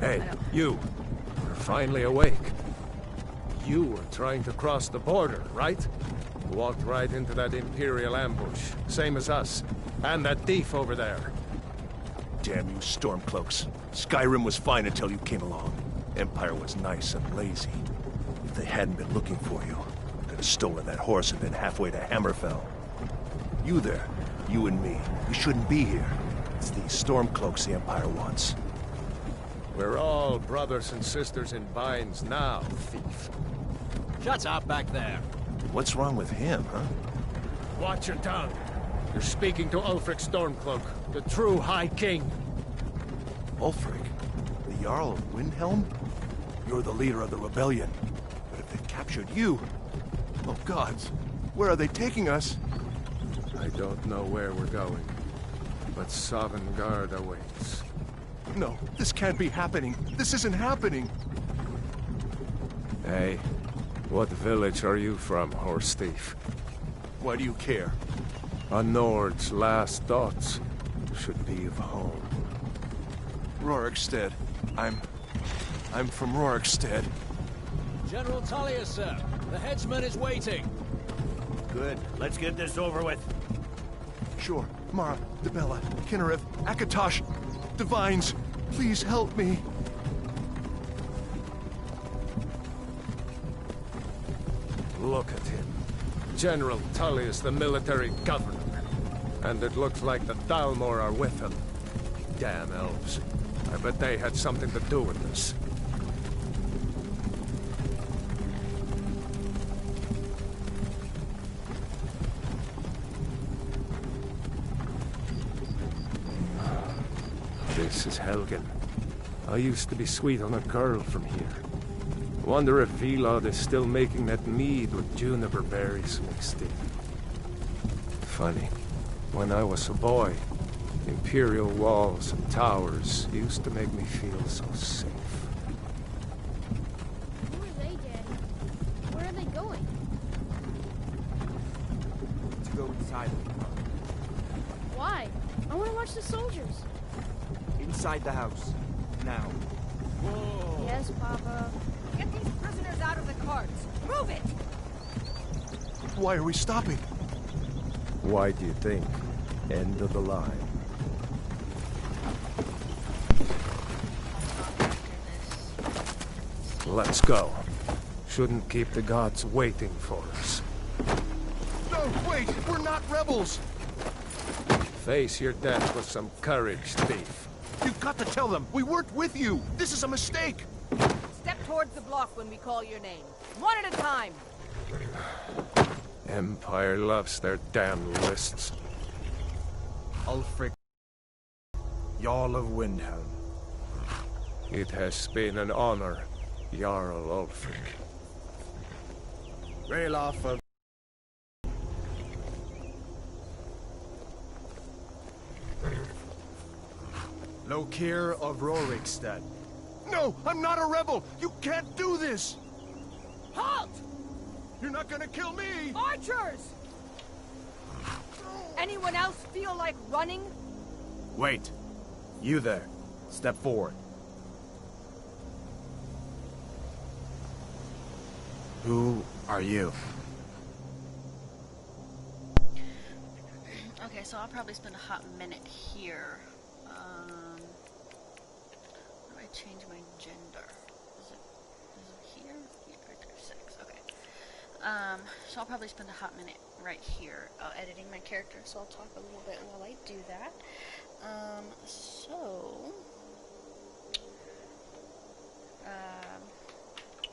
Hey, you. You're finally awake. You were trying to cross the border, right? Walked right into that Imperial ambush, same as us. And that thief over there. Damn you Stormcloaks. Skyrim was fine until you came along. Empire was nice and lazy. If they hadn't been looking for you, could have stolen that horse and been halfway to Hammerfell. You there, you and me, we shouldn't be here. It's these Stormcloaks the Empire wants. We're all brothers and sisters in binds now, thief. Shut up back there. What's wrong with him, huh? Watch your tongue. You're speaking to Ulfric Stormcloak, the true High King. Ulfric? The Jarl of Windhelm? You're the leader of the rebellion. But if they've captured you... Oh gods, where are they taking us? I don't know where we're going, but Sovngarde awaits. No, this can't be happening. This isn't happening. Hey, what village are you from, horse thief? Why do you care? A Nord's last thoughts should be of home. Rorikstead. I'm from Rorikstead. General Tullius, sir. The headsman is waiting. Good. Let's get this over with. Sure. Mara, Dibella, Kinnereth, Akatosh, Divines, please help me. Look at him. General Tullius, the military governor. And it looks like the Thalmor are with him. Damn elves. I bet they had something to do with this. This is Helgen. I used to be sweet on a girl from here. Wonder if Vilod is still making that mead with juniper berries mixed in. Funny. When I was a boy, Imperial walls and towers used to make me feel so safe. Who are they, Daddy? Where are they going? To go inside. Why? I want to watch the soldiers. Inside the house. Now. Whoa. Yes, Papa. Get these prisoners out of the carts. Move it! Why are we stopping? Why do you think? End of the line. Let's go. Shouldn't keep the gods waiting for us. No, wait! We're not rebels! Face your death with some courage, thief. You've got to tell them! We weren't with you! This is a mistake! Step towards the block when we call your name. One at a time. Empire loves their damn lists. Ulfric, Jarl of Windhelm. It has been an honor, Jarl Ulfric. Ralof of... Lokir of Rorikstead. No! I'm not a rebel! You can't do this! Halt! You're not gonna kill me! Archers! Anyone else feel like running? Wait. You there. Step forward. Who are you? Okay, so I'll probably spend a hot minute here. How do I change my gender? Is it here? Yeah, right there, 6. Okay. So I'll probably spend a hot minute right here editing my character, so I'll talk a little bit while I do that.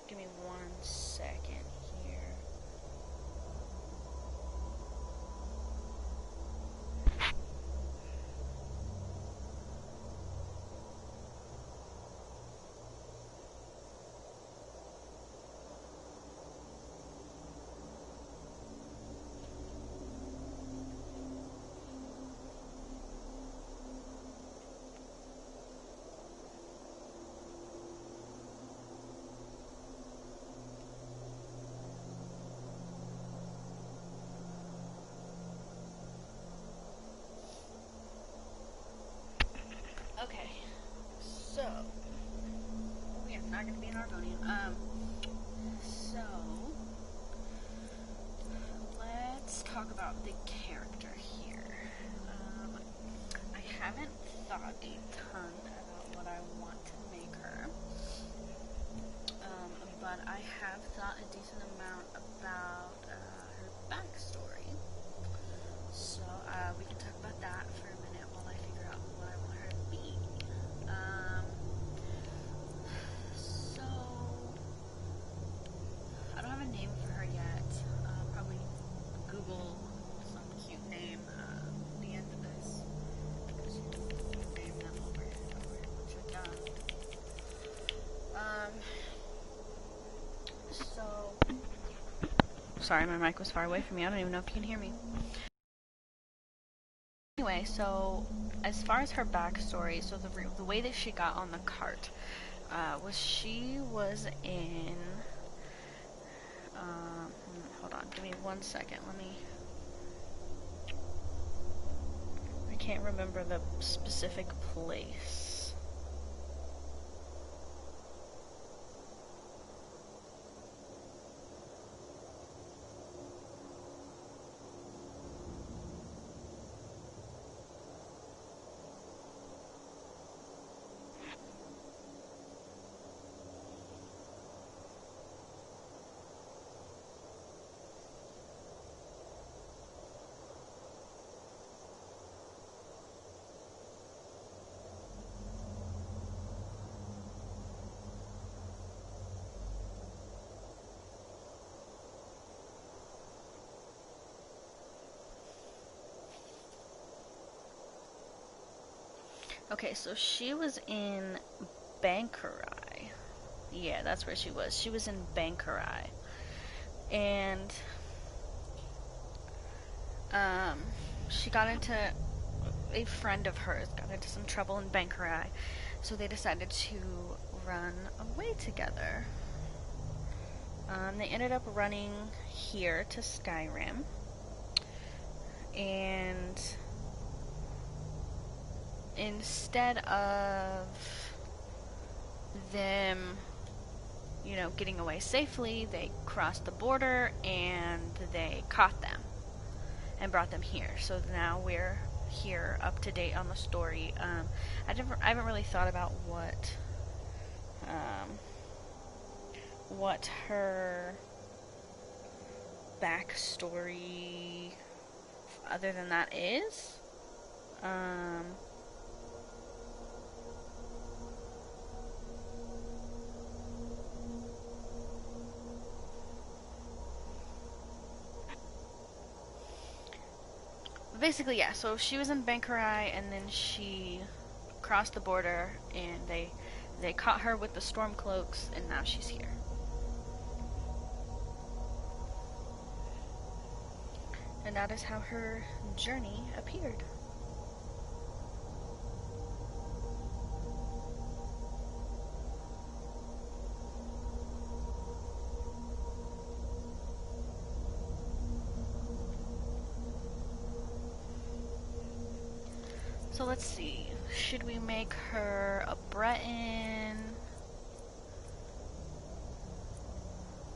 Give me 1 second here. not gonna be an Argonian. So let's talk about the character here. I haven't thought a ton about what I want to make her. But I have thought a decent amount about her backstory. So we can talk about that for a minute while I figure out what I want her to be. So I don't have a name for her yet. Probably Google some cute name at the end of this. Because you can name them over once you're done. So, sorry, my mic was far away from me. I don't even know if you can hear me. Anyway, so as far as her backstory, so the way that she got on the cart was she was in. Hold on, give me 1 second. I can't remember the specific place. Okay, so she was in Bankarai. Yeah, that's where she was. She was in Bankarai. And she got into, a friend of hers got into some trouble in Bankarai. So they decided to run away together. They ended up running here to Skyrim. And instead of them, getting away safely, they crossed the border and they caught them and brought them here. So now we're here, up to date on the story. I haven't really thought about what her backstory other than that is. Basically, yeah, so she was in Bankarai and then she crossed the border and they caught her with the Stormcloaks and now she's here. And that is how her journey appeared. So let's see, should we make her a Breton,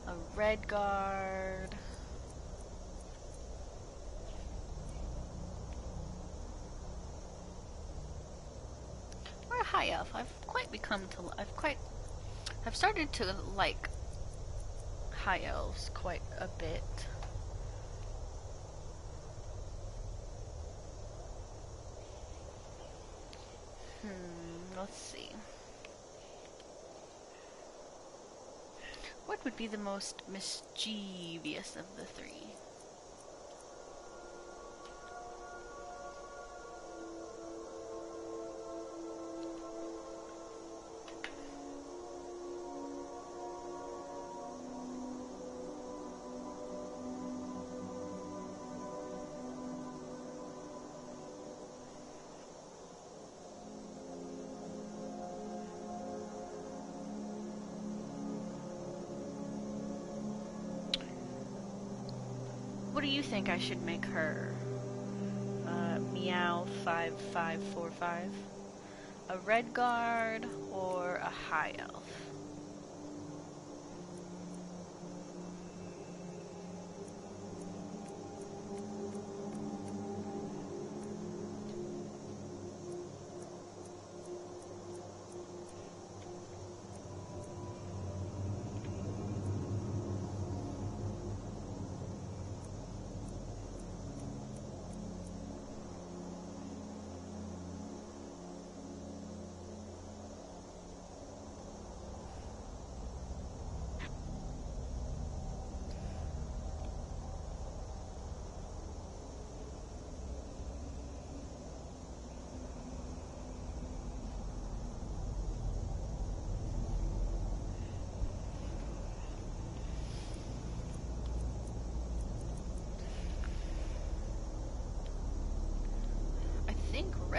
a Redguard, or a High Elf? I've started to like High Elves quite a bit. Let's see. What would be the most mischievous of the three? What do you think I should make her? Meow 5545? A Redguard or a High Elf?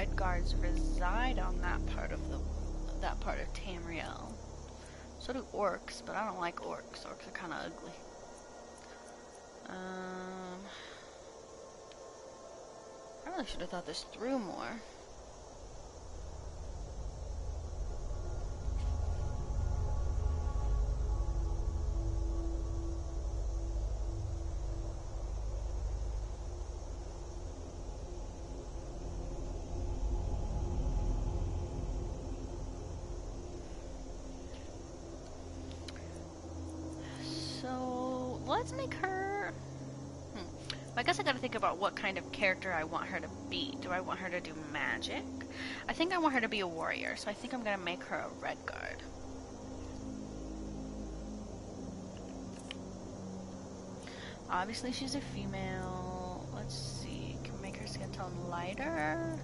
red guards reside on that part of Tamriel. So do orcs, but I don't like orcs. Orcs are kind of ugly. I really should have thought this through more. So let's make her. I guess I gotta think about what kind of character I want her to be. Do I want her to do magic? I think I want her to be a warrior, so I think I'm gonna make her a red guard. Obviously she's a female. Let's see, can we make her skin tone lighter?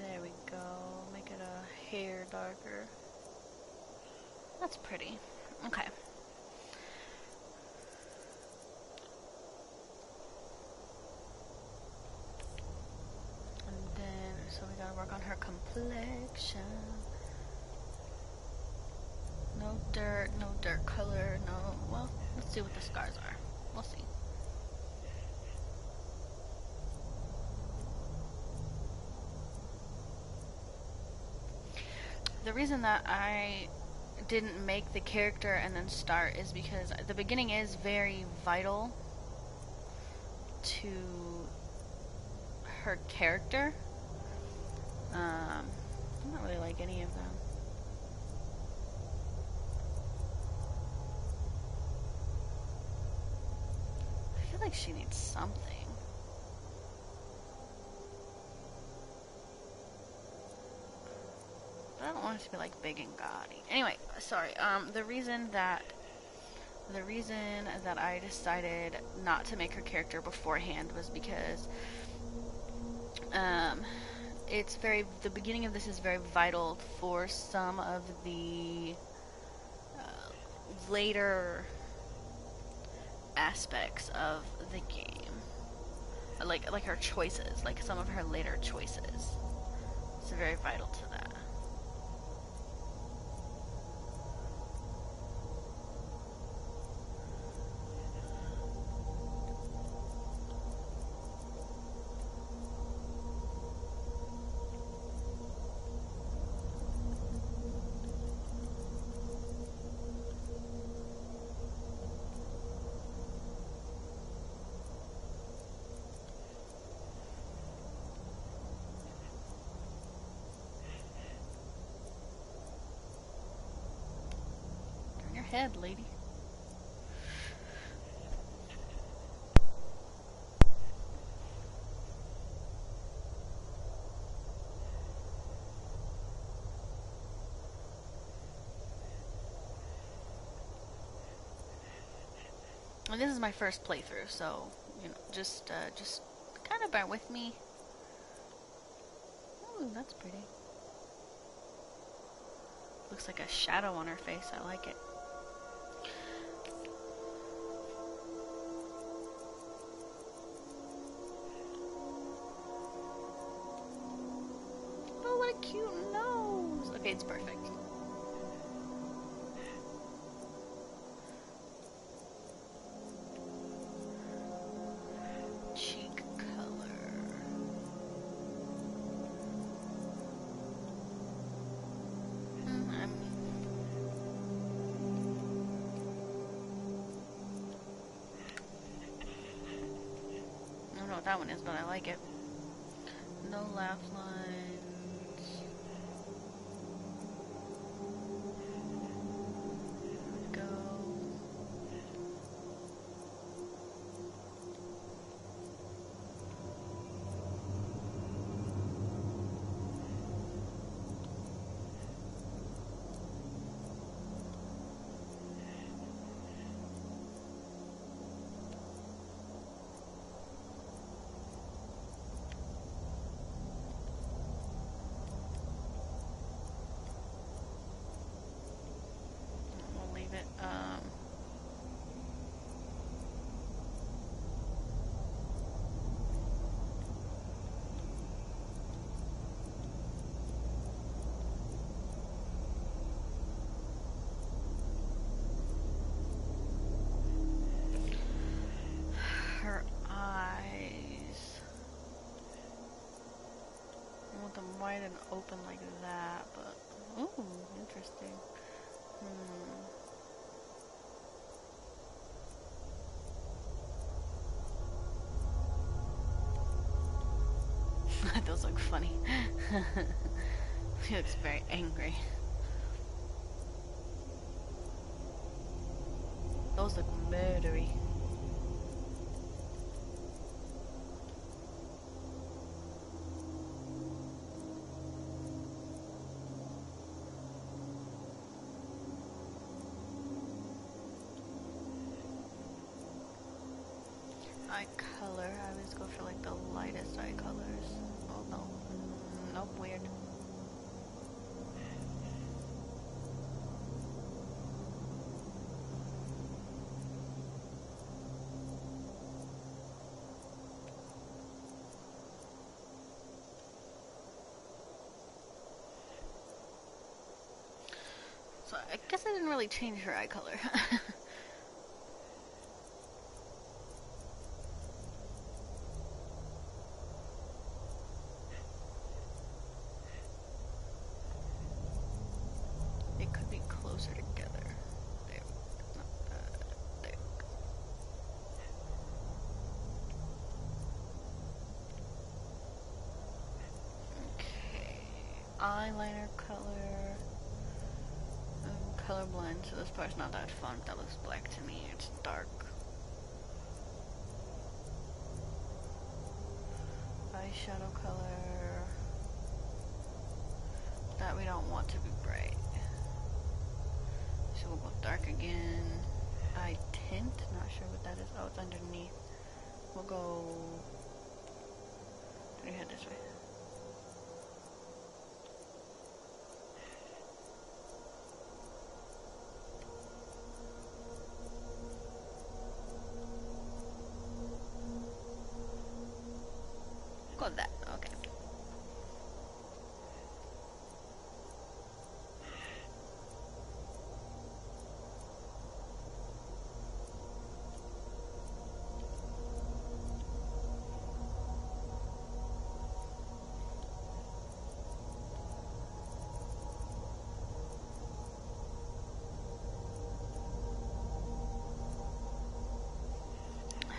There we go. Make it a hair darker. That's pretty. Okay. And then, so we gotta work on her complexion. No dirt color, no, well, let's see what the scars are. We'll see. The reason that I didn't make the character and then start is because the beginning is very vital to her character. I don't really like any of them. I feel like she needs something. I don't want it to be like big and gaudy. Anyway, sorry. The reason that I decided not to make her character beforehand was because the beginning of this is very vital for some of the later aspects of the game, like her choices, like some of her later choices. It's very vital to that. Head, lady. And this is my first playthrough, so you know, just kind of bear with me. Ooh, that's pretty. Looks like a shadow on her face. I like it. Oh, what a cute nose! Okay, it's perfect. Cheek color. I don't know what that one is, but I like it. No laugh lines. There we go. wide and open like that, but ooh, interesting. Those look funny. He looks very angry. Those look murdery. Eye color, I always go for like the lightest eye colors. Oh no. Nope, weird. So I guess I didn't really change her eye color. It could be closer together. There. There. Okay. Eyeliner color. Colorblind, so this part's not that fun. That looks black to me. It's dark. Eyeshadow color. That we don't want to be bright. So we'll go dark again. Eye tint. Not sure what that is. Oh, it's underneath. We'll go. Let me head this way. Got that. Okay.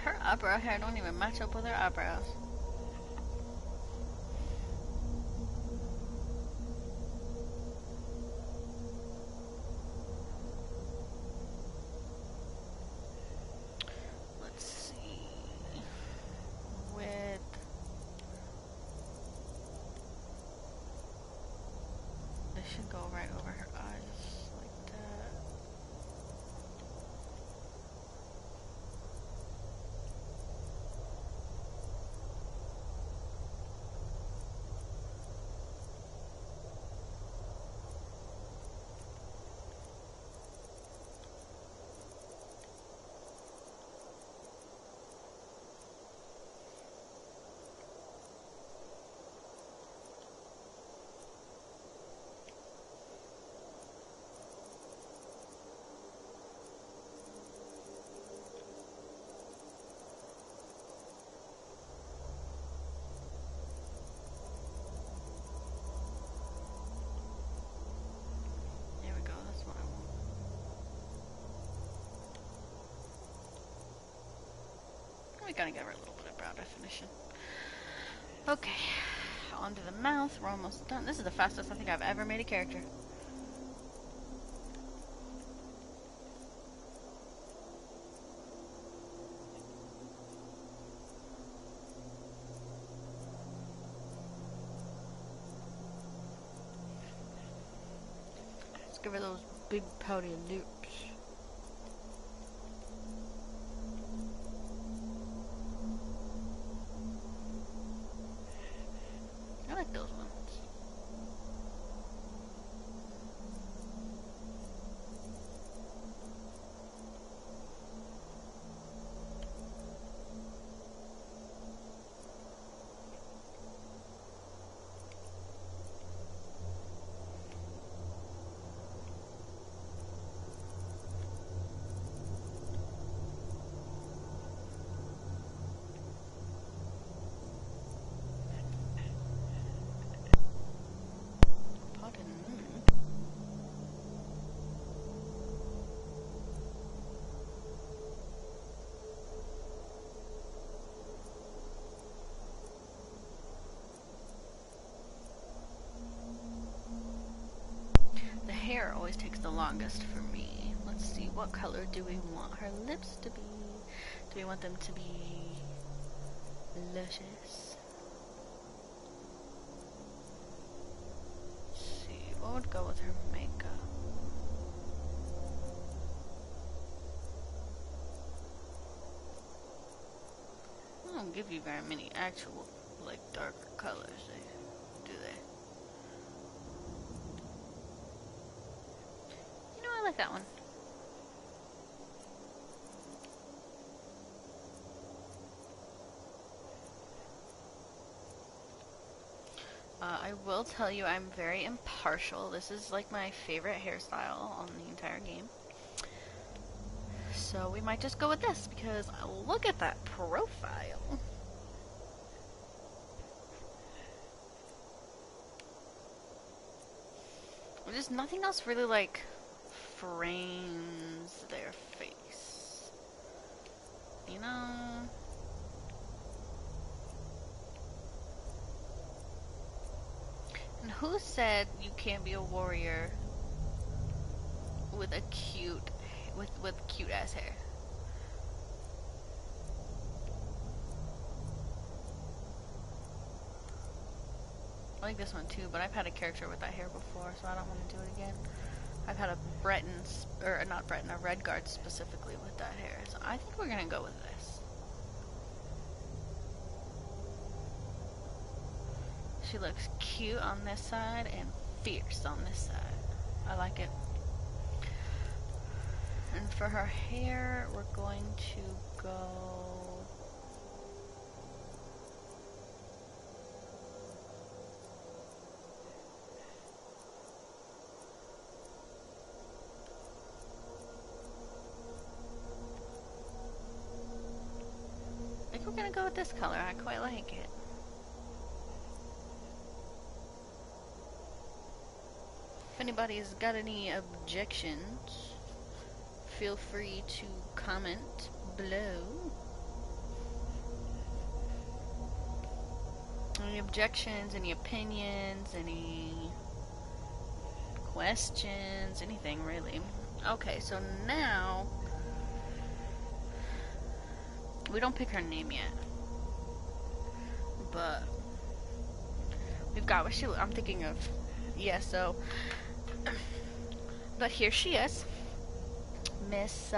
Her eyebrow hair don't even match up with her eyebrows. Should go right over her eyes like that. We gotta give her a little bit of brow definition. Okay, onto the mouth. We're almost done. This is the fastest I think I've ever made a character. Let's give her those big pouty lips. I like those ones. always takes the longest for me. Let's see, what color do we want her lips to be? Do we want them to be luscious? Let's see, what would go with her makeup? They don't give you very many actual, like, darker colors, do they? You know, I like that one. I will tell you I'm very impartial. This is like my favorite hairstyle on the entire game. So we might just go with this because look at that profile. There's nothing else really like frames their face. You know? And who said you can't be a warrior with a cute with cute ass hair? I like this one too, but I've had a character with that hair before, so I don't want to do it again. I've had a not Breton, a Redguard specifically with that hair, so I think we're gonna go with this. She looks cute on this side and fierce on this side. I like it. And for her hair, we're going to go... I think we're gonna go with this color. I quite like it. If anybody's got any objections, feel free to comment below. Any objections, any opinions, any questions, anything really. Okay, so now we don't pick her name yet, but we've got what I'm thinking of. Yeah, so but here she is. Miss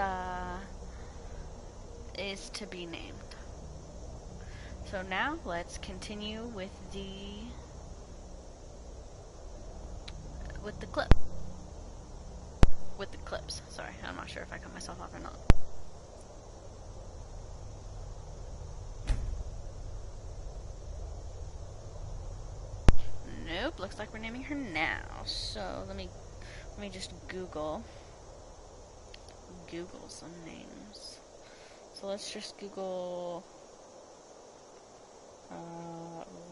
is to be named. So now let's continue with the clips. Sorry, I'm not sure if I cut myself off or not. Nope, looks like we're naming her now. So let me just Google some names. So let's just Google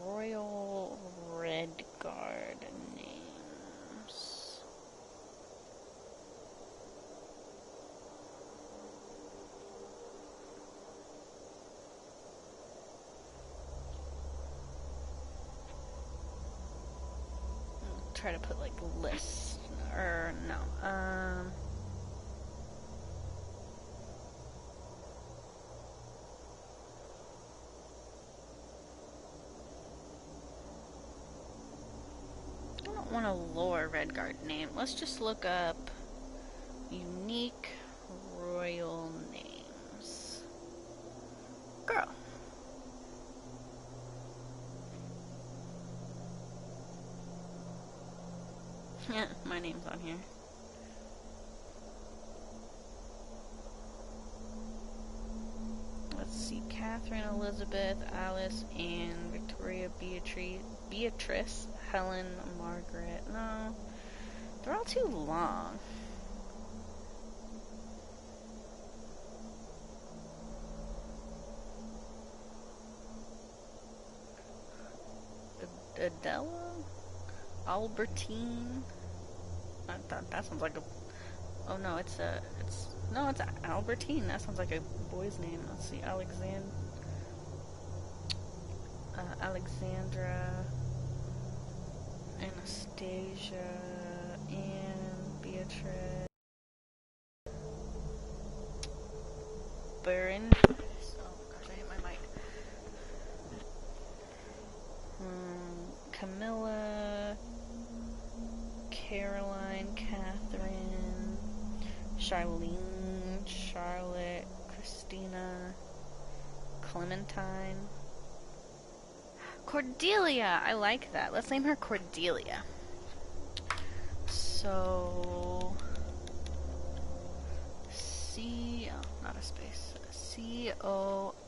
Royal Redguard names. Try to put like lists or no. I don't want a lore Redguard name. Let's just look up unique royal names. Girl. Yeah, my name's on here. Let's see, Catherine, Elizabeth, Alice, Anne, Victoria, Beatrice, Helen, Margaret. No, they're all too long. Adela? Albertine? That sounds like a... Oh no, it's Albertine. That sounds like a boy's name. Let's see, Alexandra, Anastasia, Anne, Beatrice. Baron. Oh gosh, I hit my mic. Camilla. Caroline. Catherine. Charlene. Charlotte. Christina. Clementine. Cordelia! I like that. Let's name her Cordelia. So... not a space. C-O-R-D-E-I...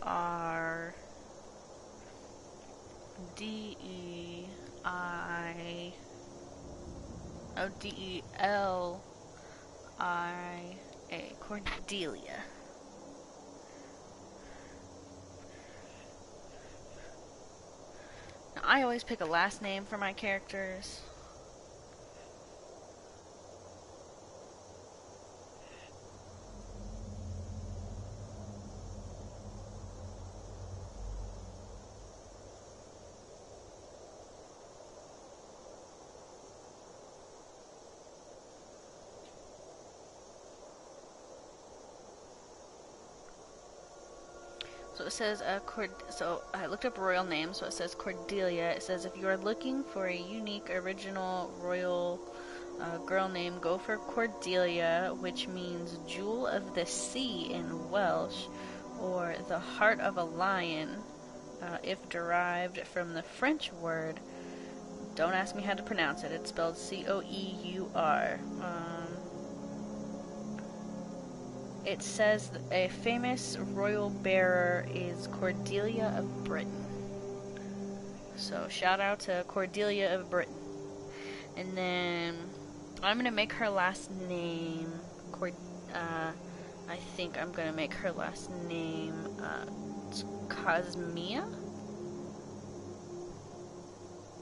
Oh, D-E-L-I-A. Cordelia. Now, I always pick a last name for my characters. So it says, so I looked up royal names, so it says Cordelia. It says, if you are looking for a unique, original royal girl name, go for Cordelia, which means jewel of the sea in Welsh, or the heart of a lion, if derived from the French word. Don't ask me how to pronounce it. It's spelled C-O-E-U-R. It says a famous royal bearer is Cordelia of Britain. So shout out to Cordelia of Britain. And then I'm gonna make her last name I think I'm gonna make her last name Cosmia?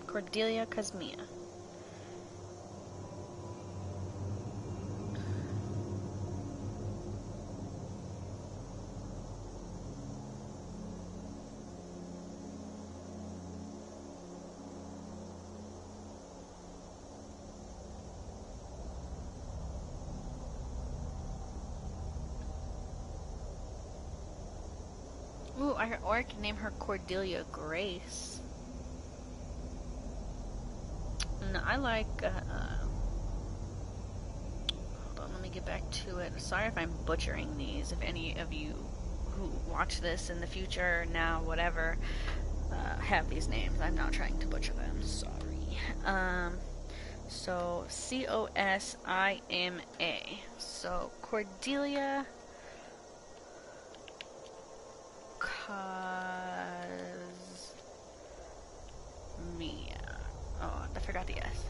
Cordelia Cosmia. Ooh, or I can name her Cordelia Grace. No, I like, hold on, let me get back to it. Sorry if I'm butchering these. If any of you who watch this in the future, now, whatever, have these names. I'm not trying to butcher them. Sorry. So, C-O-S-I-M-A. So, Cordelia Cosmia. Oh, I forgot the S.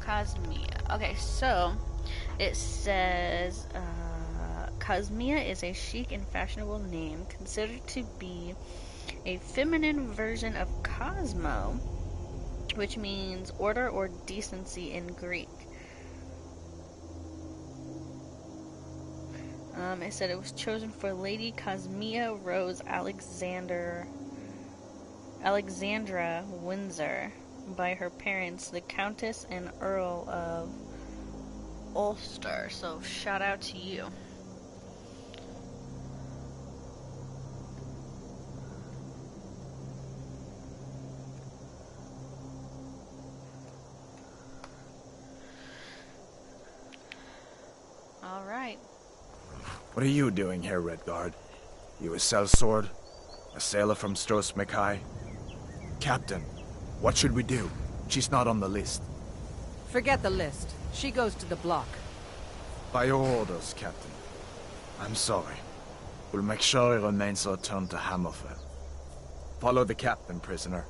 Cosmia. Okay, so it says Cosmia is a chic and fashionable name considered to be a feminine version of Cosmo, which means order or decency in Greek. It said it was chosen for Lady Cosmia Rose Alexandra Windsor by her parents, the Countess and Earl of Ulster. So shout out to you. All right. What are you doing here, Redguard? You a sellsword? A sailor from Stros Mackay? Captain, what should we do? She's not on the list. Forget the list. She goes to the block. By your orders, Captain. I'm sorry. We'll make sure he remains returned to Hammerfell. Follow the captain, prisoner.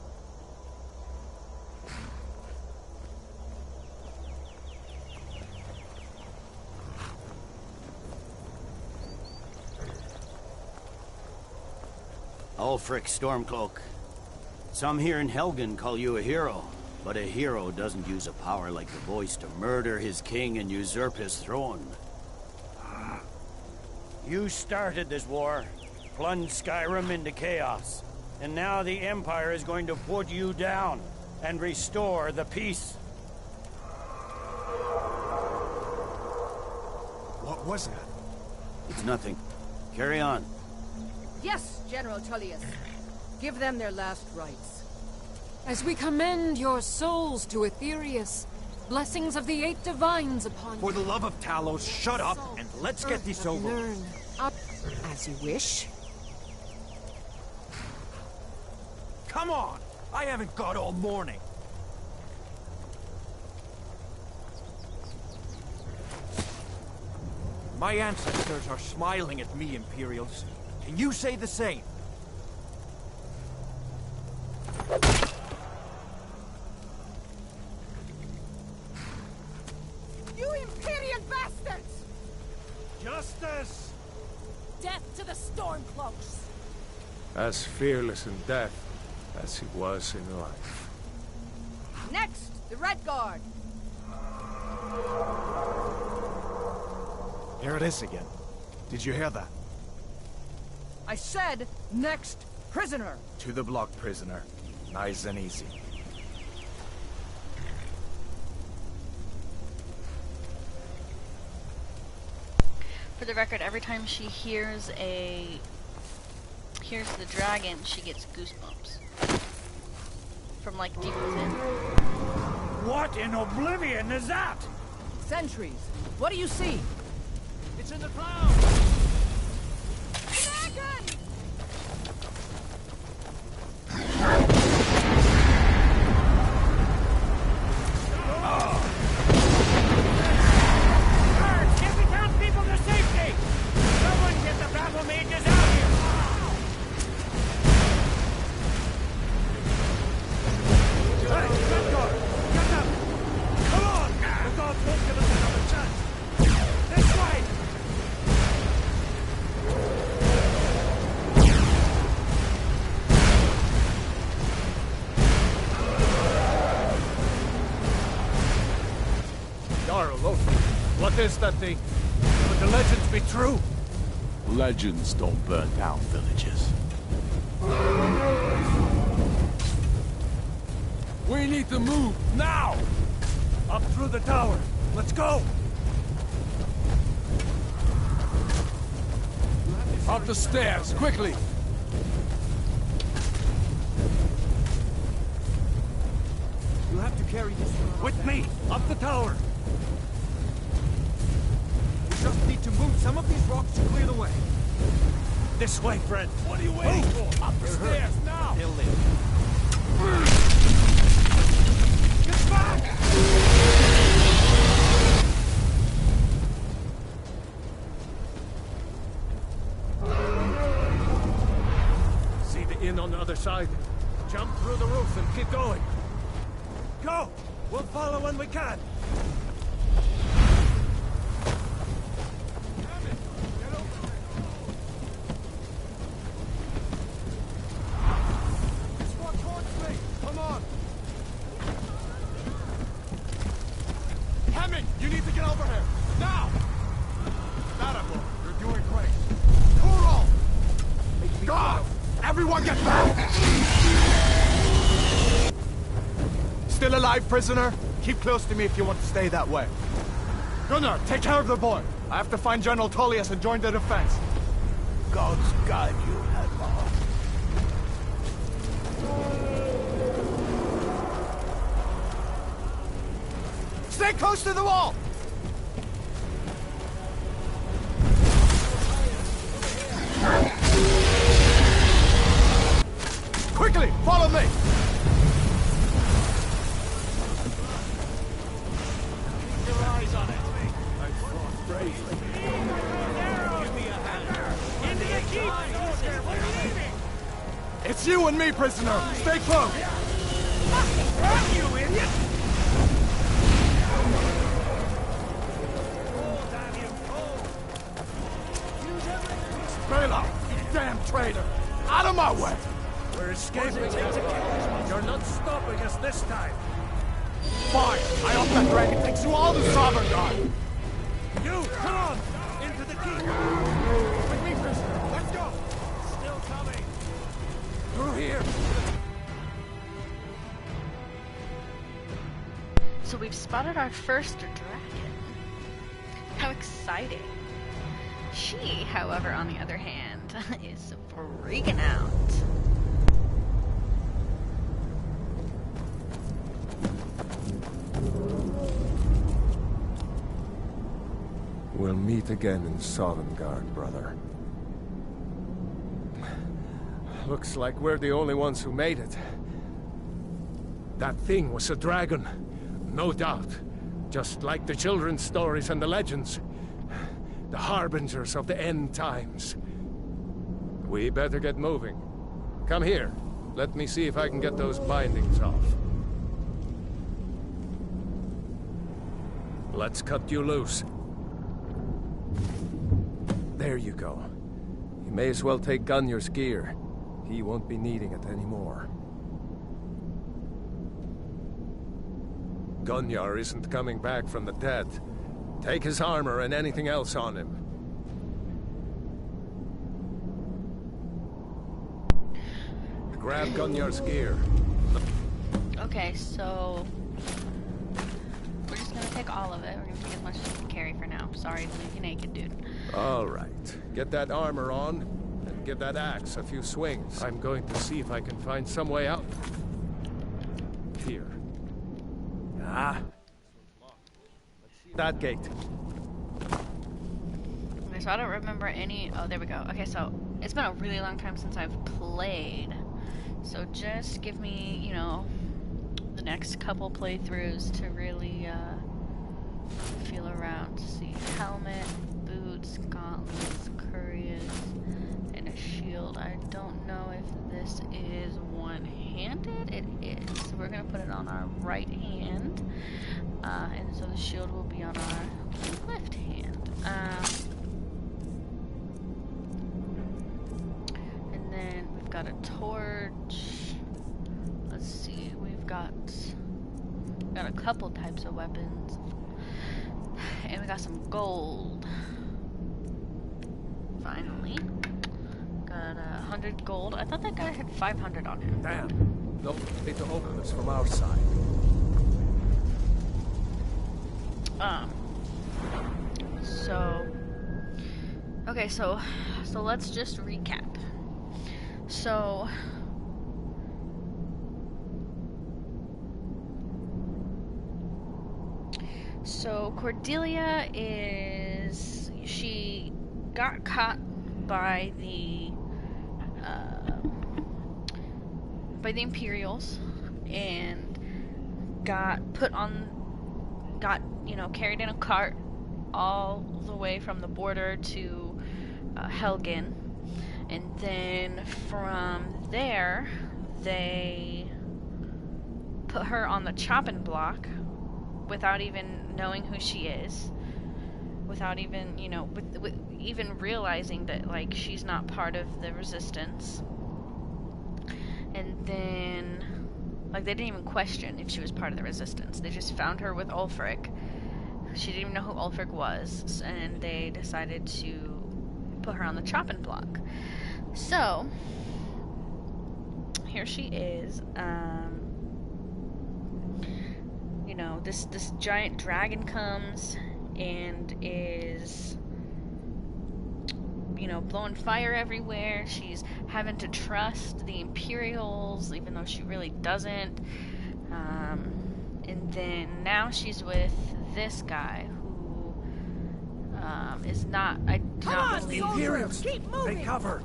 Ulfric Stormcloak. Some here in Helgen call you a hero, but a hero doesn't use a power like the voice to murder his king and usurp his throne. You started this war, plunged Skyrim into chaos, and now the Empire is going to put you down and restore the peace. What was that? It's nothing. Carry on. Yes, General Tullius. Give them their last rites. As we commend your souls to Aetherius, blessings of the 8 divines upon you. For the love of Talos, shut up and let's get this over. Learn up as you wish. Come on! I haven't got all morning. My ancestors are smiling at me, Imperials. Can you say the same? You Imperial bastards! Justice! Death to the Stormcloaks! As fearless in death as he was in life. Next, the Red Guard. Here it is again. Did you hear that? I said, next prisoner. To the block, prisoner. Nice and easy. For the record, every time she hears the dragon, she gets goosebumps. From like deep within. What in oblivion is that? Sentries, what do you see? It's in the clouds! Dragon! Get the townspeople to safety! Someone get the battle mages out here! Hey, Redguard! Get them! Come on! The gods won't give us another chance! This way! Jarl, look. What is that thing? Could the legends be true? Legends don't burn down villages. We need to move, now! Up through the tower! Let's go! Up the stairs, quickly! You have to carry this one. With me! Up the tower! We just need to move some of these rocks to clear the way. This way, friend! What are you waiting for? Up the stairs, now! They'll live. Get back! See the inn on the other side? Jump through the roof and keep going. Go! We'll follow when we can! Just walk towards me! Come on! Hammond, you need to get over here! Now! Narable, you're doing great. Kuro! God! Everyone get back! Still alive, prisoner? Keep close to me if you want to stay that way. Gunnar, take care of the boy. I have to find General Tullius and join the defense. Gods guide you, Hadvar. Stay close to the wall! Quickly, follow me! Keep your eyes on it. Into the keep, soldier! We're leaving! It's you and me, prisoner! Stay close! Run, you idiot! Bela, you damn traitor! Out of my way! We're escaping. You're not stopping us this time. Fine! I hope that dragon takes you all to Sovngarde! You, come on! Into the keep! With me, prisoner! Let's go! Still coming! Through here! So we've spotted our first dragon. How exciting. She, however, on the other hand, is freaking out. We'll meet again in Sovngarde, brother. Looks like we're the only ones who made it. That thing was a dragon, no doubt. Just like the children's stories and the legends. The harbingers of the end times. We better get moving. Come here. Let me see if I can get those bindings off. Let's cut you loose. There you go. You may as well take Gunnar's gear. He won't be needing it anymore. Gunnar isn't coming back from the dead. Take his armor and anything else on him. Grab Gunnar's gear. Okay, so we're just gonna take all of it. We're gonna take as much as we can carry for now. Sorry to leave you naked, dude. All right. Get that armor on, and give that axe a few swings. I'm going to see if I can find some way out. Here. Ah. That gate. Okay, so I don't remember any... Oh, there we go. Okay, so it's been a really long time since I've played. So just give me, you know, the next couple playthroughs to really feel around. See, helmet, boots, gauntlets, couriers, and a shield. I don't know if this is one-handed. It is. So we're gonna put it on our right hand, and so the shield will be on our left hand. And then we've got a torch. Let's see, we've got a couple types of weapons. And we got some gold. Finally. Got 100 gold. I thought that guy had 500 on him. Damn. No way to open this from our side. Okay, so let's just recap. So Cordelia she got caught by the Imperials and got carried in a cart all the way from the border to Helgen, and then from there they put her on the chopping block without even knowing who she is, without even, with even realizing that, like, she's not part of the resistance. And then, like, they didn't even question if she was part of the resistance. They just found her with Ulfric. She didn't even know who Ulfric was, and they decided to put her on the chopping block. So here she is. This giant dragon comes and is, blowing fire everywhere. She's having to trust the Imperials, even though she really doesn't. And then now she's with this guy who is not. I do not believe. Imperials, keep moving. Take cover.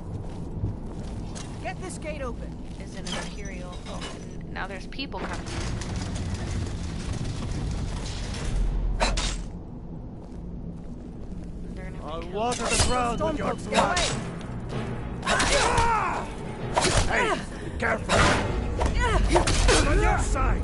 Get this gate open. Is an Imperial. Oh, and now there's people coming. I'll water the ground with your blood. Hey, be careful. On your side.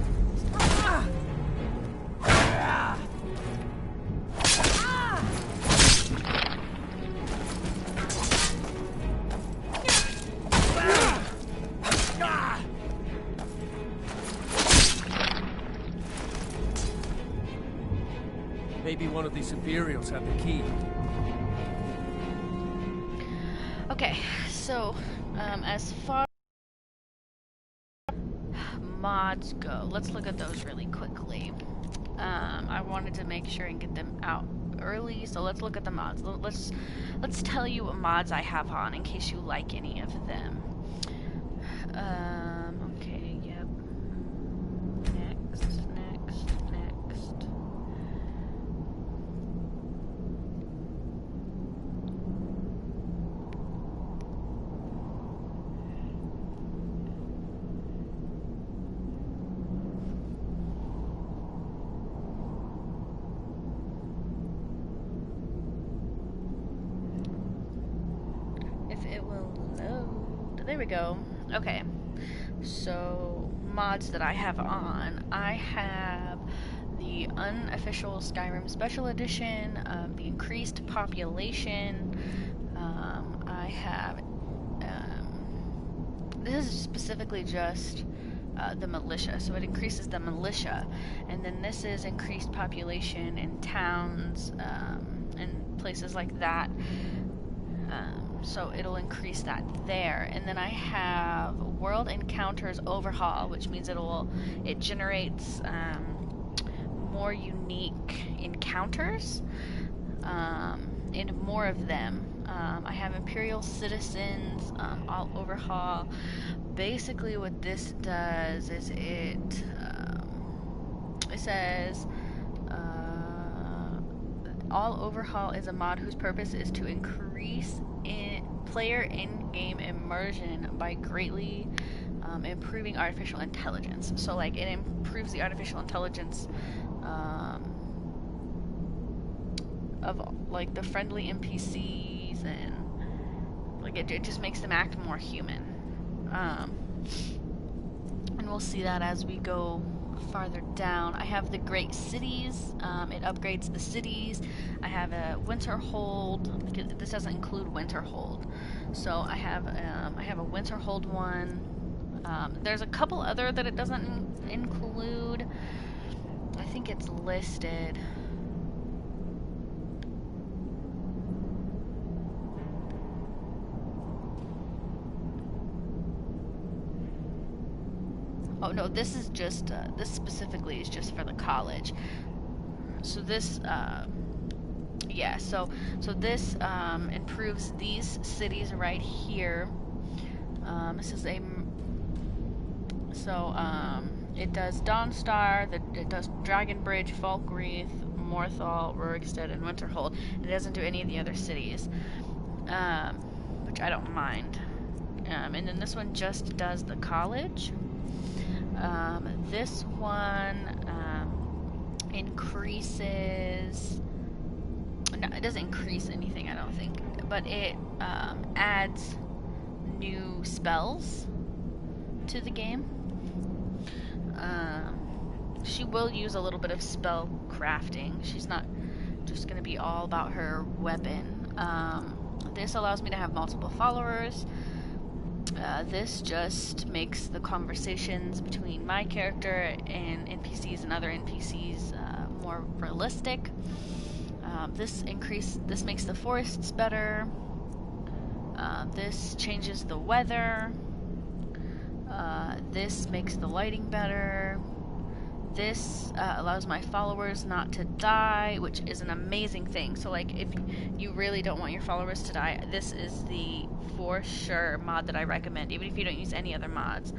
Maybe one of these Imperials had the key. Okay, so as far as mods go, let's look at those really quickly. I wanted to make sure and get them out early, so let's look at the mods. Let's tell you what mods I have on in case you like any of them. Okay, yep. Next. If it will load. There we go. Okay. So, mods that I have on. I have the unofficial Skyrim Special Edition, the increased population. I have, this is specifically just the militia, so it increases the militia. And then this is increased population in towns and places like that. So it'll increase that there. And then I have World Encounters Overhaul, which means it generates more unique encounters and more of them. I have Imperial Citizens, all overhaul. Basically what this does is it says all overhaul is a mod whose purpose is to increase player in-game immersion by greatly improving artificial intelligence. So like it improves the artificial intelligence of like the friendly NPCs, and like it just makes them act more human. And we'll see that as we go farther down. I have the Great Cities. It upgrades the cities. I have a Winterhold. This doesn't include Winterhold, so I have a Winterhold one. There's a couple other that it doesn't include. I think it's listed. Oh no, this is just, this specifically is just for the college. So this, yeah, so this, improves these cities right here. This is it does Dawnstar, it does Dragonbridge, Falkreath, Morthal, Rorikstead, and Winterhold. It doesn't do any of the other cities, which I don't mind. And then this one just does the college. This one increases. No, it doesn't increase anything, I don't think, but it adds new spells to the game. She will use a little bit of spell crafting. She's not just going to be all about her weapon. This allows me to have multiple followers. This just makes the conversations between my character and NPCs and other NPCs more realistic. This makes the forests better. This changes the weather. This makes the lighting better. This allows my followers not to die, which is an amazing thing. So like if you really don't want your followers to die, this is the for sure mod that I recommend, even if you don't use any other mods.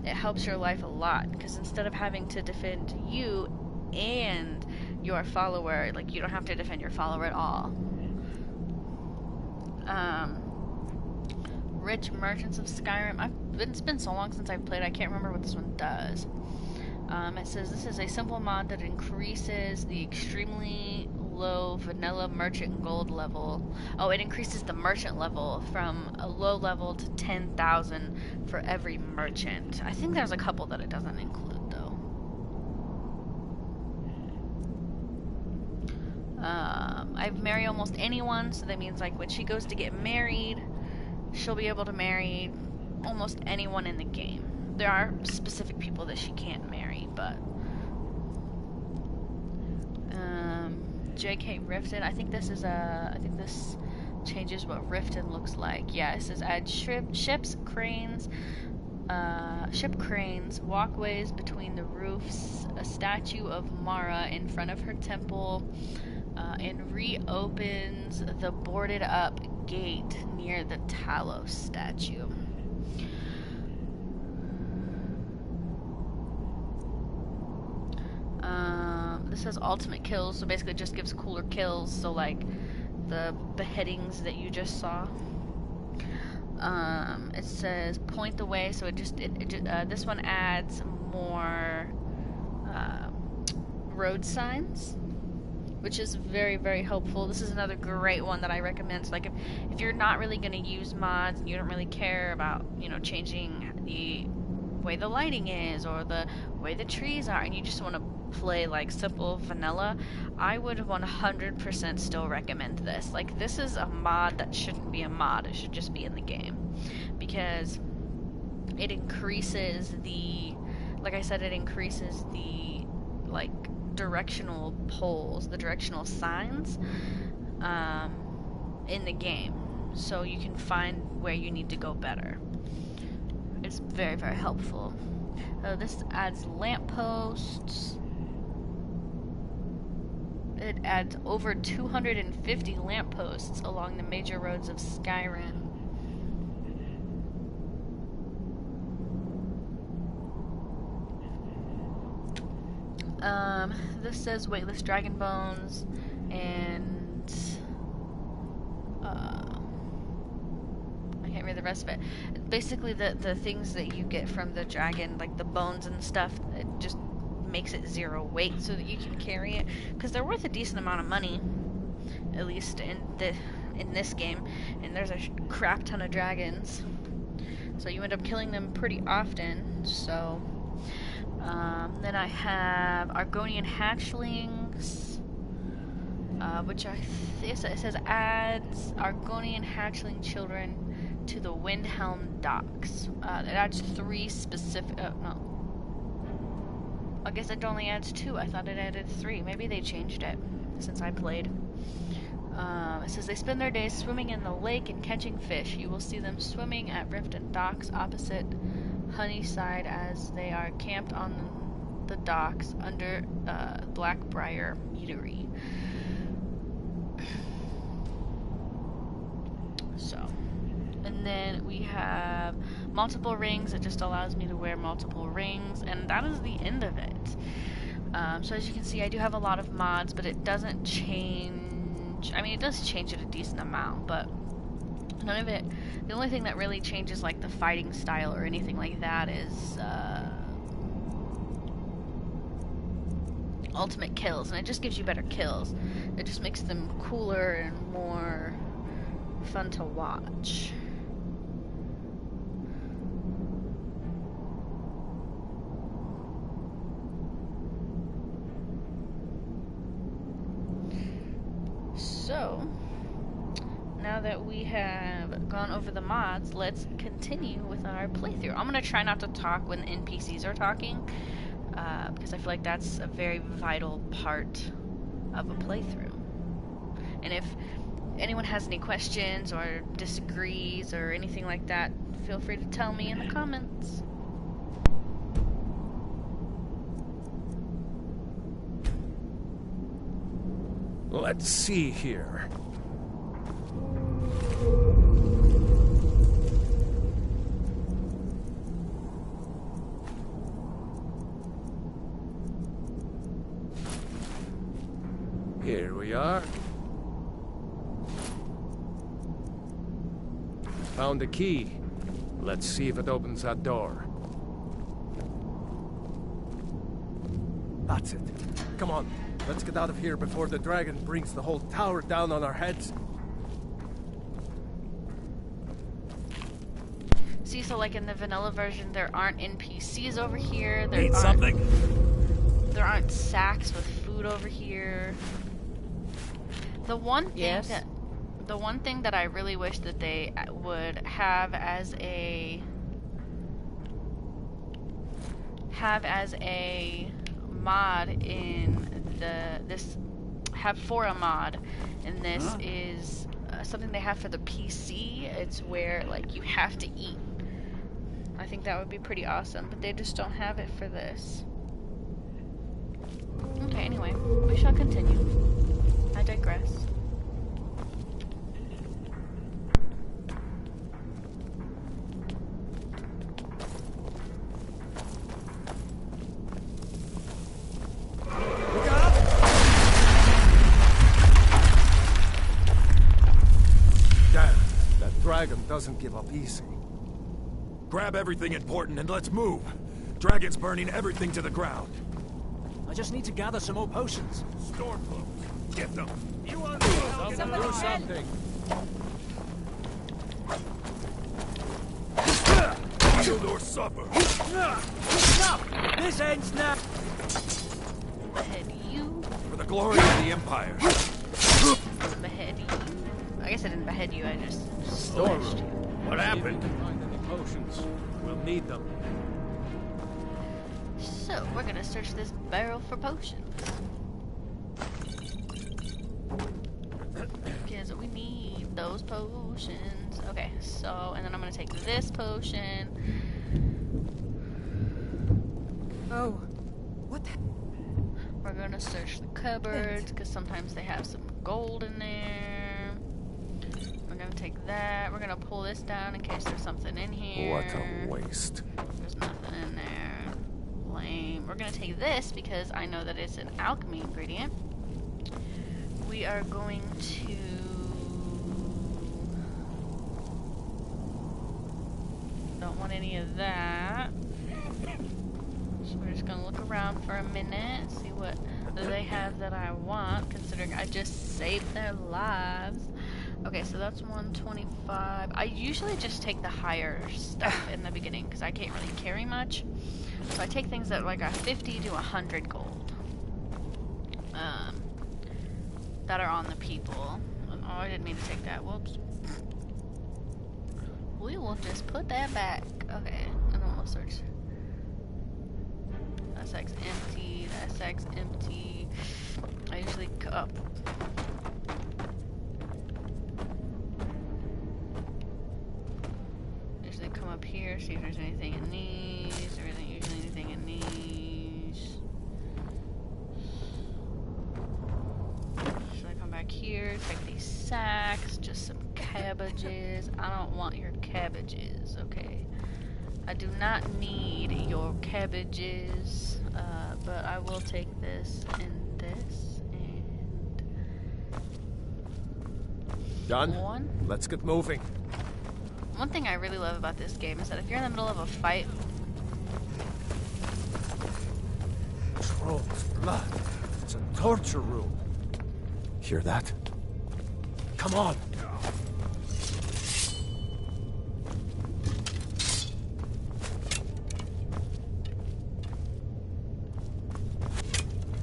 It helps your life a lot, because instead of having to defend you and your follower, like you don't have to defend your follower at all. Rich Merchants of Skyrim. It's been so long since I've played, I can't remember what this one does. It says this is a simple mod that increases the extremely low vanilla merchant gold level. Oh, it increases the merchant level from a low level to 10,000 for every merchant. I think there's a couple that it doesn't include though. I marry almost anyone, so that means like when she goes to get married, she'll be able to marry almost anyone in the game. There are specific people that she can't marry, but JK Riften. I think this changes what Riften looks like. Yeah, it says add ship cranes, walkways between the roofs, a statue of Mara in front of her temple, and reopens the boarded up gate near the Talos statue. This says ultimate kills, so basically it just gives cooler kills, so like the beheadings that you just saw. It says point the way, so this one adds more road signs, which is very, very helpful. This is another great one that I recommend. So like if you're not really going to use mods and you don't really care about, you know, changing the way the lighting is or the way the trees are, and you just want to play like simple vanilla, I would 100% still recommend this. Like, this is a mod that shouldn't be a mod, it should just be in the game, because it increases the, like I said, it increases the like directional poles, the directional signs in the game, so you can find where you need to go better. It's very, very helpful. This adds lampposts. It adds over 250 lampposts along the major roads of Skyrim. This says weightless dragon bones, and I can't read the rest of it. Basically, the things that you get from the dragon, like the bones and stuff, it just makes it 0 weight so that you can carry it, because they're worth a decent amount of money, at least in this game, and there's a crap ton of dragons, so you end up killing them pretty often. So then I have Argonian hatchlings, which it says adds Argonian hatchling children to the Windhelm docks. It adds 3 specific, no, I guess it only adds 2. I thought it added 3. Maybe they changed it since I played. It says they spend their days swimming in the lake and catching fish. You will see them swimming at Riften docks opposite Honeyside as they are camped on the docks under Blackbriar Meadery. So, and then we have multiple rings. It just allows me to wear multiple rings, and that is the end of it. So as you can see, I do have a lot of mods, but it doesn't change. I mean, it does change it a decent amount, but none of it. The only thing that really changes, like the fighting style or anything like that, is ultimate kills, and it just gives you better kills. It just makes them cooler and more fun to watch. So, now that we have gone over the mods, let's continue with our playthrough. I'm going to try not to talk when the NPCs are talking, because I feel like that's a very vital part of a playthrough. And if anyone has any questions or disagrees or anything like that, feel free to tell me in the comments. Let's see here. Here we are. Found the key. Let's see if it opens that door. That's it. Come on. Let's get out of here before the dragon brings the whole tower down on our heads. See, so like in the vanilla version, there aren't NPCs over here. Need something? There aren't sacks with food over here. The one thing that I really wish that they would have as a mod in for a mod, and this is something they have for the PC. It's where like you have to eat. I think that would be pretty awesome, but they just don't have it for this. Okay, anyway, we shall continue. I doesn't give up easy. Grab everything important and let's move. Dragon's burning everything to the ground. I just need to gather some more potions. Stormcloaks, get them. You want Someone do something. Yield or suffer. Enough! This ends now. Behead you. For the glory of the Empire. Behead you. I guess I didn't behead you, I just Storeroom. slashed you. What happened? Find any potions. We'll need them. So, we're gonna search this barrel for potions. Because we need those potions. Okay, so, and then I'm gonna take this potion. Oh, what the? We're gonna search the cupboards, because sometimes they have some gold in there. We're gonna take that. We're gonna pull this down in case there's something in here. What a waste. There's nothing in there. Lame. We're gonna take this because I know that it's an alchemy ingredient. We are going to... Don't want any of that. So we're just gonna look around for a minute, see what they have that I want, considering I just saved their lives. Okay, so that's 125. I usually just take the higher stuff in the beginning because I can't really carry much. So I take things that like are 50 to 100 gold. That are on the people. Oh, I didn't mean to take that. Whoops. We will just put that back. Okay, and then we'll search. That's X empty. That's X empty. I usually come up here, see if there's anything in these. There isn't usually anything in these. Should I come back here, take these sacks, just some cabbages. I don't want your cabbages, okay? I do not need your cabbages, but I will take this and this and... Done? One. Let's get moving. One thing I really love about this game is that if you're in the middle of a fight... Troll's blood. It's a torture room. Hear that? Come on.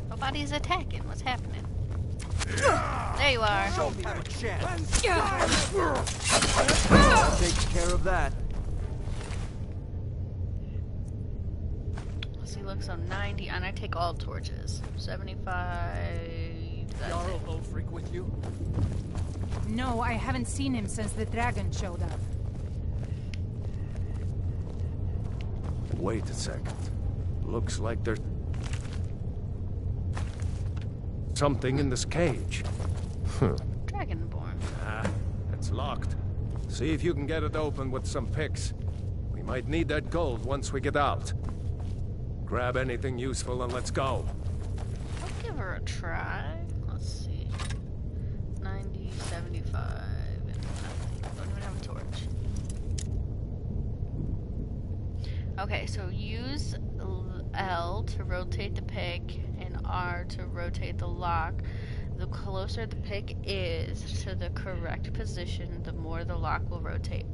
Nobody's attacking. What's happening? There you are. Show me a chance. That takes care of that. Let's see, look, so 90, and I take all torches. 75. Jarl Ulfric with you? No, I haven't seen him since the dragon showed up. Wait a second. Looks like there's something in this cage. Dragonborn. Ah, it's locked. See if you can get it open with some picks. We might need that gold once we get out. Grab anything useful and let's go. I'll give her a try. Let's see. 90, 75, and nothing. Don't even have a torch. Okay, so use L to rotate the pick and R to rotate the lock. The closer the pick is to the correct position, the more the lock will rotate.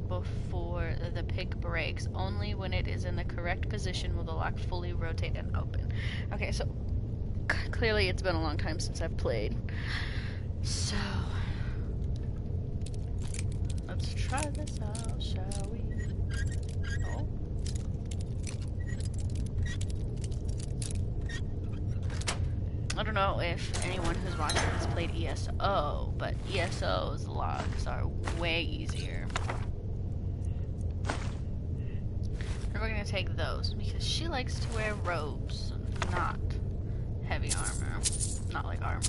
Before the pick breaks, only when it is in the correct position will the lock fully rotate and open. Okay, so clearly it's been a long time since I've played. So let's try this out, shall we? Oh. I don't know if anyone who's watching has played ESO, but ESO's locks are way easier. And we're gonna take those because she likes to wear robes, not heavy armor. Not like armor.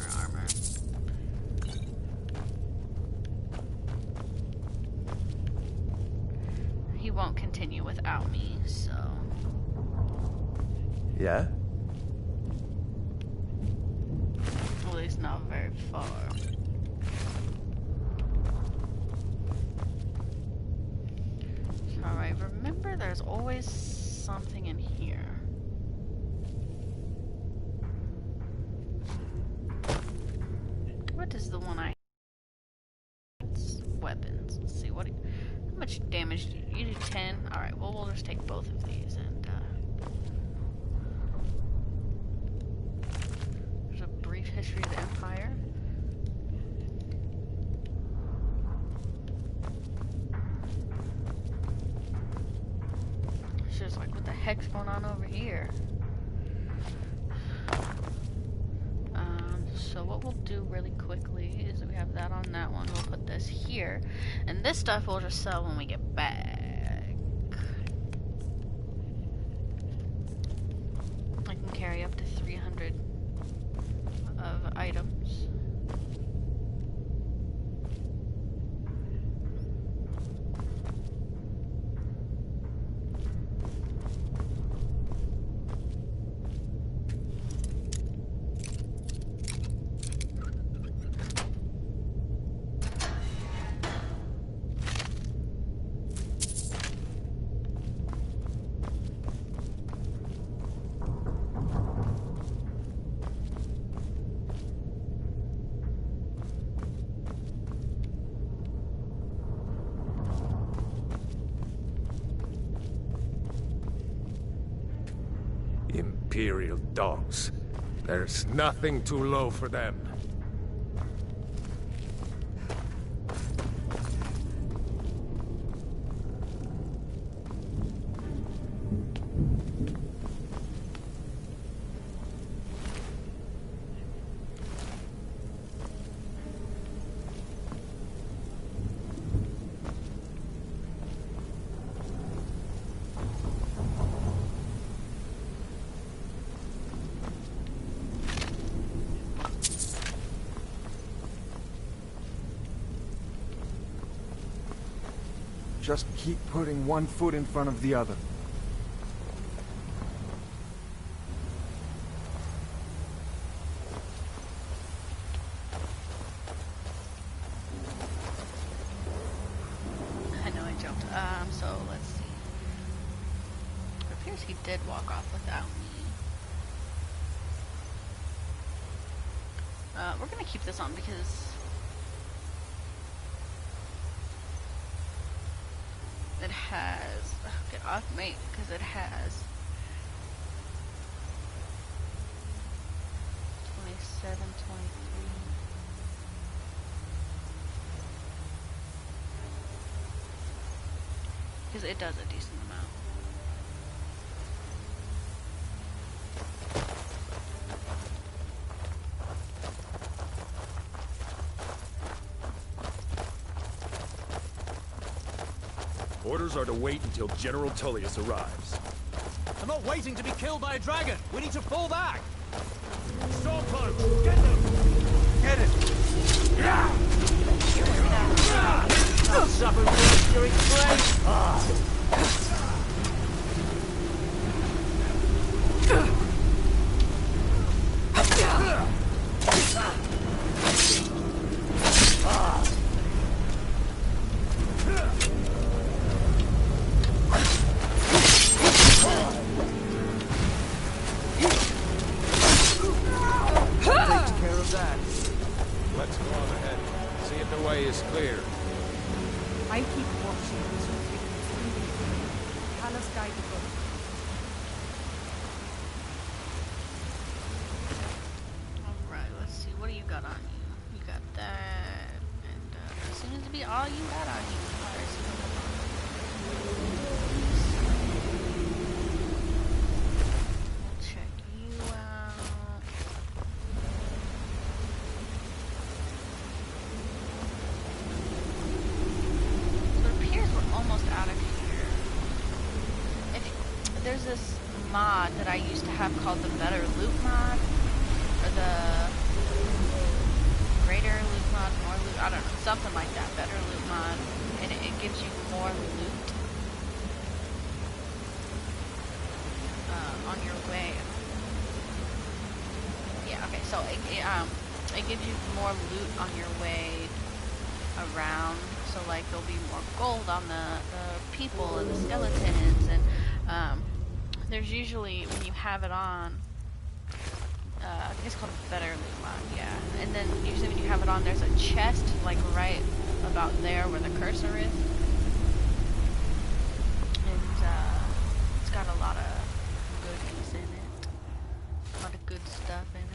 He won't continue without me, so... Yeah? At least not very far. Alright, remember there's always something in here. What is the one I... It's weapons. Let's see, how much damage do you do? 10? Alright, well we'll just take both of these and there's a brief history of the Empire. It's just like, what the heck's going on over here? So what we'll do really quickly is we have that on that one. We'll put this here. And this stuff we'll just sell when we get back. I can carry up to 300 of items. Imperial dogs. There's nothing too low for them. Just keep putting one foot in front of the other. I know I jumped. So let's see. It appears he did walk off without me. We're gonna keep this on because it has, get off mate, because it has 27, 23. Because it does a decent amount. Orders are to wait until General Tullius arrives. I'm not waiting to be killed by a dragon. We need to fall back. Stormcloak, get them! Get it! I'll suffer worse during play. Let's go on ahead. See if the way is clear. I keep watching this Palace guide the boat. Alright, let's see. What do you got on you? You got that. And that seems to be all you got on you. We'll check you out. So it appears we're almost out of here. There's this mod that I used to have called the Better Loot mod. Or the greater loot mod, more loot, I don't know, something like that, better loot mod, and it gives you more loot on your way. Yeah, okay, so it gives you more loot on your way around. So like there'll be more gold on the people and the skeletons, and there's usually, when you have it on, I think it's called a better loot mod, yeah. And then usually when you have it on, there's a chest like right about there where the cursor is. And it's got a lot of goodies in it. A lot of good stuff in it.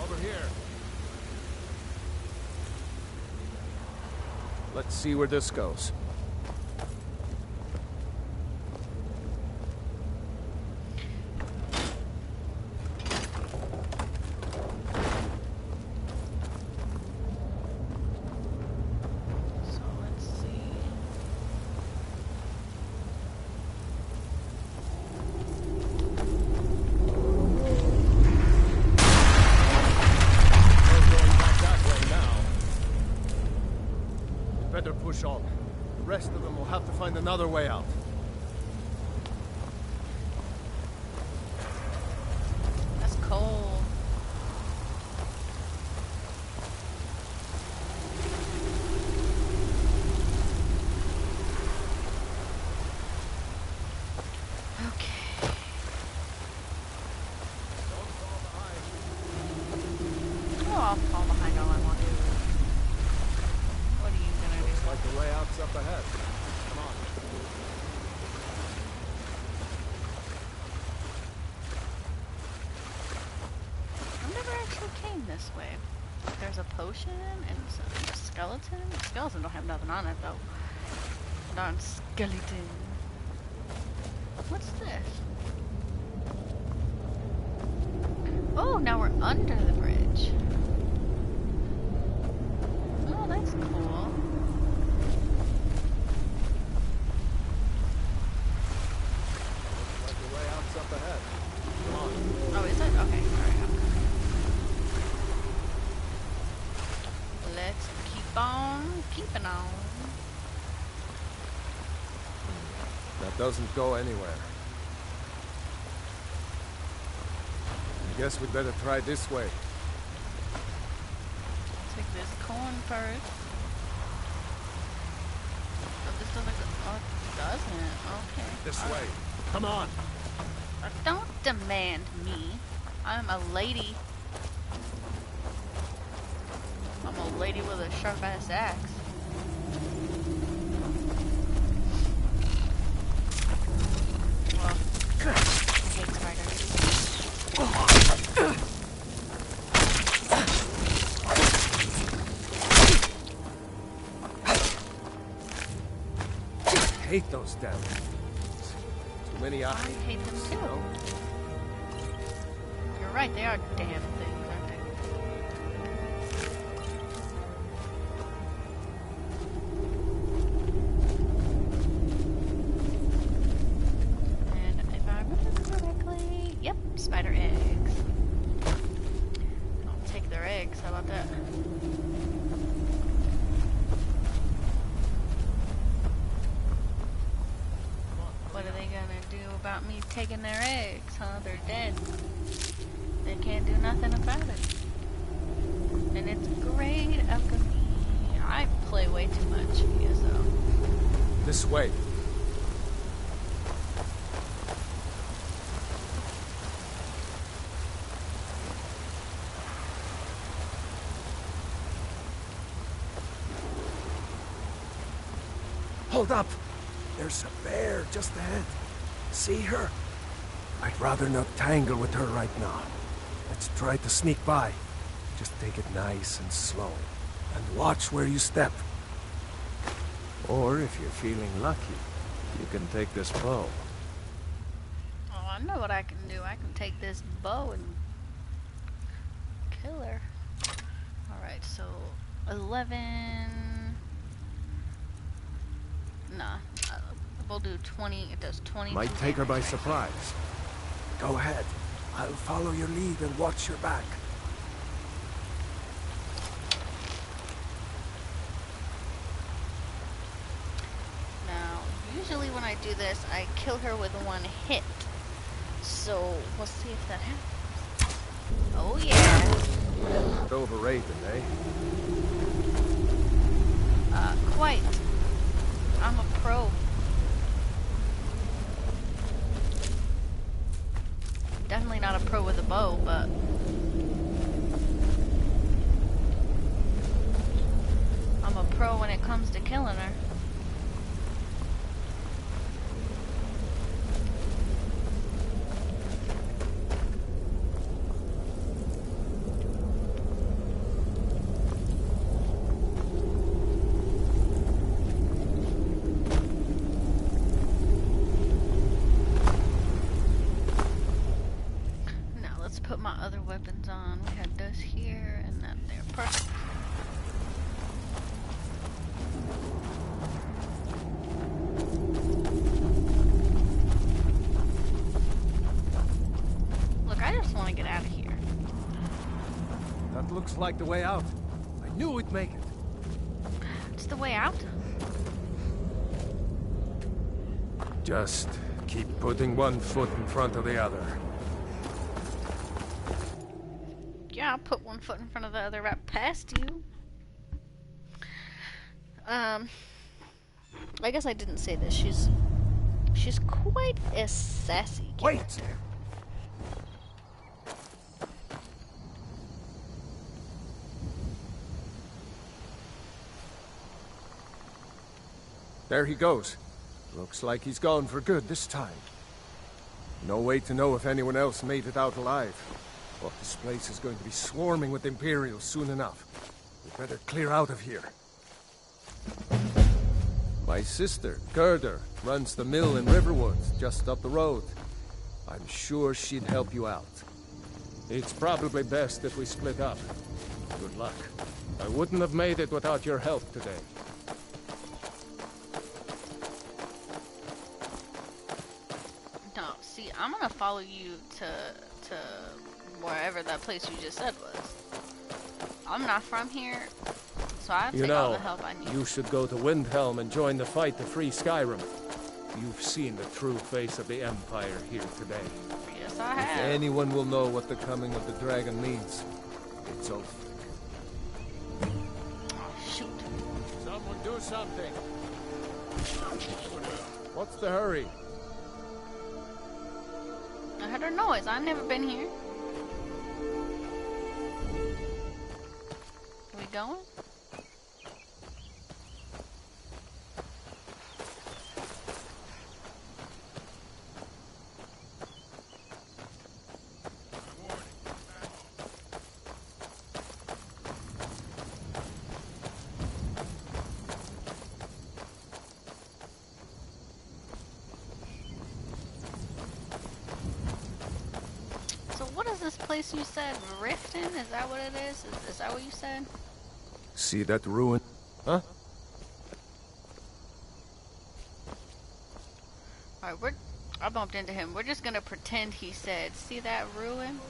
Over here. Let's see where this goes. So let's see. Better push on. The rest of them will have to find another way out. That's cold. Okay. Oh, I'll fall behind all I want to. What are you gonna do? Looks like the way out's up ahead. Come on. I never actually came this way. There's a potion and some skeleton. Skeleton don't have nothing on it though. Darn skeleton. What's this? Oh, now we're under the bridge. Oh, that's cool. Looks like the way out's up ahead. Come on. Oh, is it? Okay, alright, I'm coming. Let's keep on keeping on. That doesn't go anywhere. I guess we'd better try this way. Take this corn first. Oh, this doesn't go. Oh, it doesn't. Okay. This All way. right. Come on. Don't demand me. I'm a lady. I'm a lady with a sharp ass axe. Well, I hate spiders. I hate those damn things. Too many I eyes. hate them too. You're right, they are damn things, aren't they? And if I remember correctly, yep, spider eggs. I'll take their eggs, how about that? What are they gonna do about me taking their eggs, huh? They're dead. They can't do nothing about it. And it's great alchemy. I play way too much, so. This way. Hold up! There's a bear just ahead. See her? I'd rather not tangle with her right now. Let's try to sneak by. Just take it nice and slow. And watch where you step. Or if you're feeling lucky, you can take this bow. Oh, I know what I can do. I can take this bow and kill her. Alright, so 11. Nah, we'll do 20. It does 20. Might take her by surprise. Go ahead. I'll follow your lead and watch your back. usually when I do this, I kill her with one hit. So we'll see if that happens. Oh yeah. Overrated, eh? Quite. I'm a pro. Definitely not a pro with a bow, but I'm a pro when it comes to killing her. Weapons on. We had those here and then there. Perfect. Look, I just want to get out of here. That looks like the way out. I knew we'd make it. It's the way out? Just keep putting one foot in front of the other. Yeah, I'll put one foot in front of the other right past you. I guess I didn't say this. She's quite a sassy character. Wait! There he goes. Looks like he's gone for good this time. No way to know if anyone else made it out alive. But this place is going to be swarming with Imperials soon enough. We better clear out of here. My sister, Gerda, runs the mill in Riverwood, just up the road. I'm sure she'd help you out. It's probably best if we split up. Good luck. I wouldn't have made it without your help today. No, see, I'm gonna follow you to wherever that place you just said was. I'm not from here, so I'll take all the help I need. You should go to Windhelm and join the fight to free Skyrim. You've seen the true face of the Empire here today. Yes, I have. If anyone will know what the coming of the dragon means, it's over. Oh, shoot. Someone do something! What's the hurry? I heard a noise. I've never been here. Are we going? This place you said Riften? Is that what it is? Is that what you said? See that ruin? Huh? Alright, I bumped into him. We're just gonna pretend he said, see that ruin?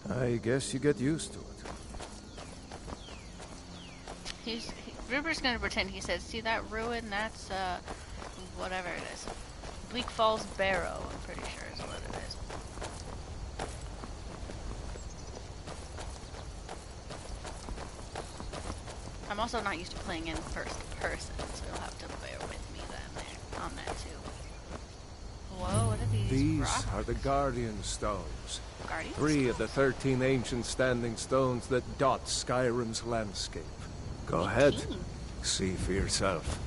I guess you get used to it. We're just gonna pretend he said, see that ruin? That's, whatever it is. Bleak Falls Barrow, I'm pretty sure is what it is. I'm also not used to playing in first person, so you'll have to bear with me then on that too. Whoa, what are these? These rocks? are the Guardian Stones. Guardian 3 Stones? of the 13 ancient standing stones that dot Skyrim's landscape. Go ahead, see for yourself.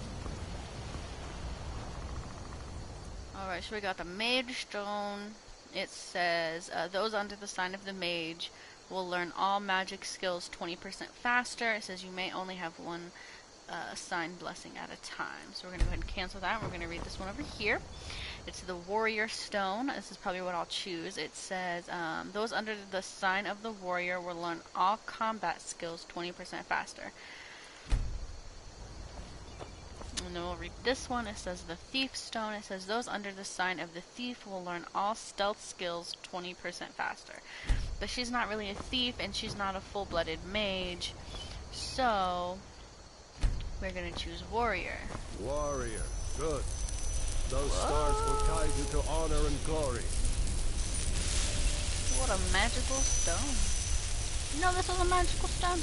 Alright, so we got the Mage Stone. It says, those under the sign of the Mage will learn all magic skills 20% faster. It says you may only have one assigned blessing at a time. So we're going to go ahead and cancel that. We're going to read this one over here. It's the Warrior Stone. This is probably what I'll choose. It says, those under the sign of the Warrior will learn all combat skills 20% faster. And then we'll read this one. It says the Thief Stone. It says those under the sign of the Thief will learn all stealth skills 20% faster. But she's not really a thief, and she's not a full-blooded mage. So we're going to choose Warrior. Warrior. Good. Those stars will guide you to honor and glory. What a magical stone. You know this was a magical stone?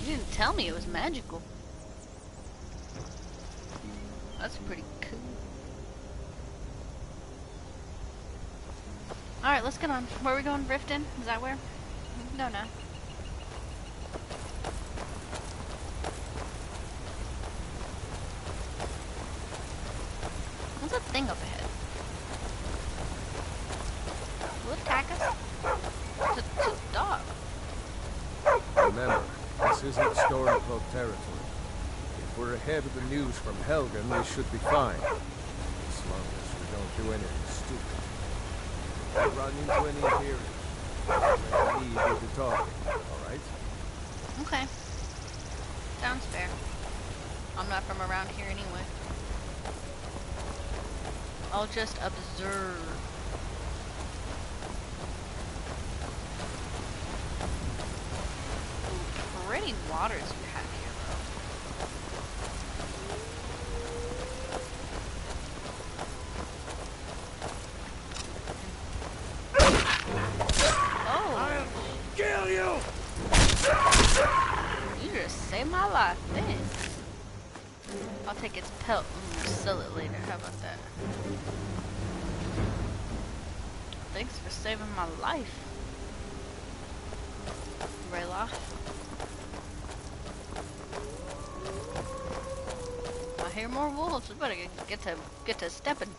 You didn't tell me it was magical. That's pretty cool. Alright, let's get on. Where are we going? Riften? Is that where? No, no. What's that thing up ahead? Will it attack us? It's a dog. Remember, this isn't Stormcloak territory. If we're ahead of the news from Helgen, we should be fine. As long as we don't do anything stupid. If we run into any Imperials, we need you to talk, alright? Okay. Sounds fair. I'm not from around here anyway. I'll just observe. Ooh, pretty waters you have here, bro. Oh! I'll kill you! You just saved my life, man. I'll take its pelt and sell it later. How about that? Thanks for saving my life, Rayloff. I hear more wolves. We better get to stepping.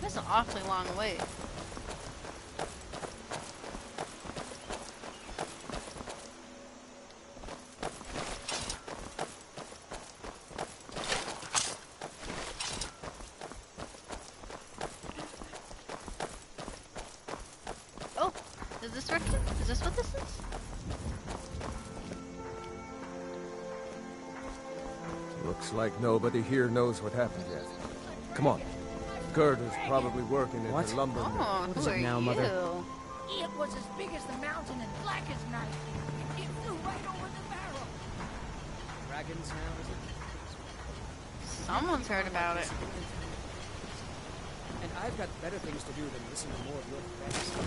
That's an awfully long way. Oh, is this Richter? Is this what this is? Looks like nobody here knows what happened yet. Come on. Gerda's probably working in the lumber mill. Oh, who are now, you? Mother? It was as big as the mountain and black as night. It flew right over the barrel. Dragons now, is it? Someone's heard about it. And I've got better things to do than listen to more of your fantasy.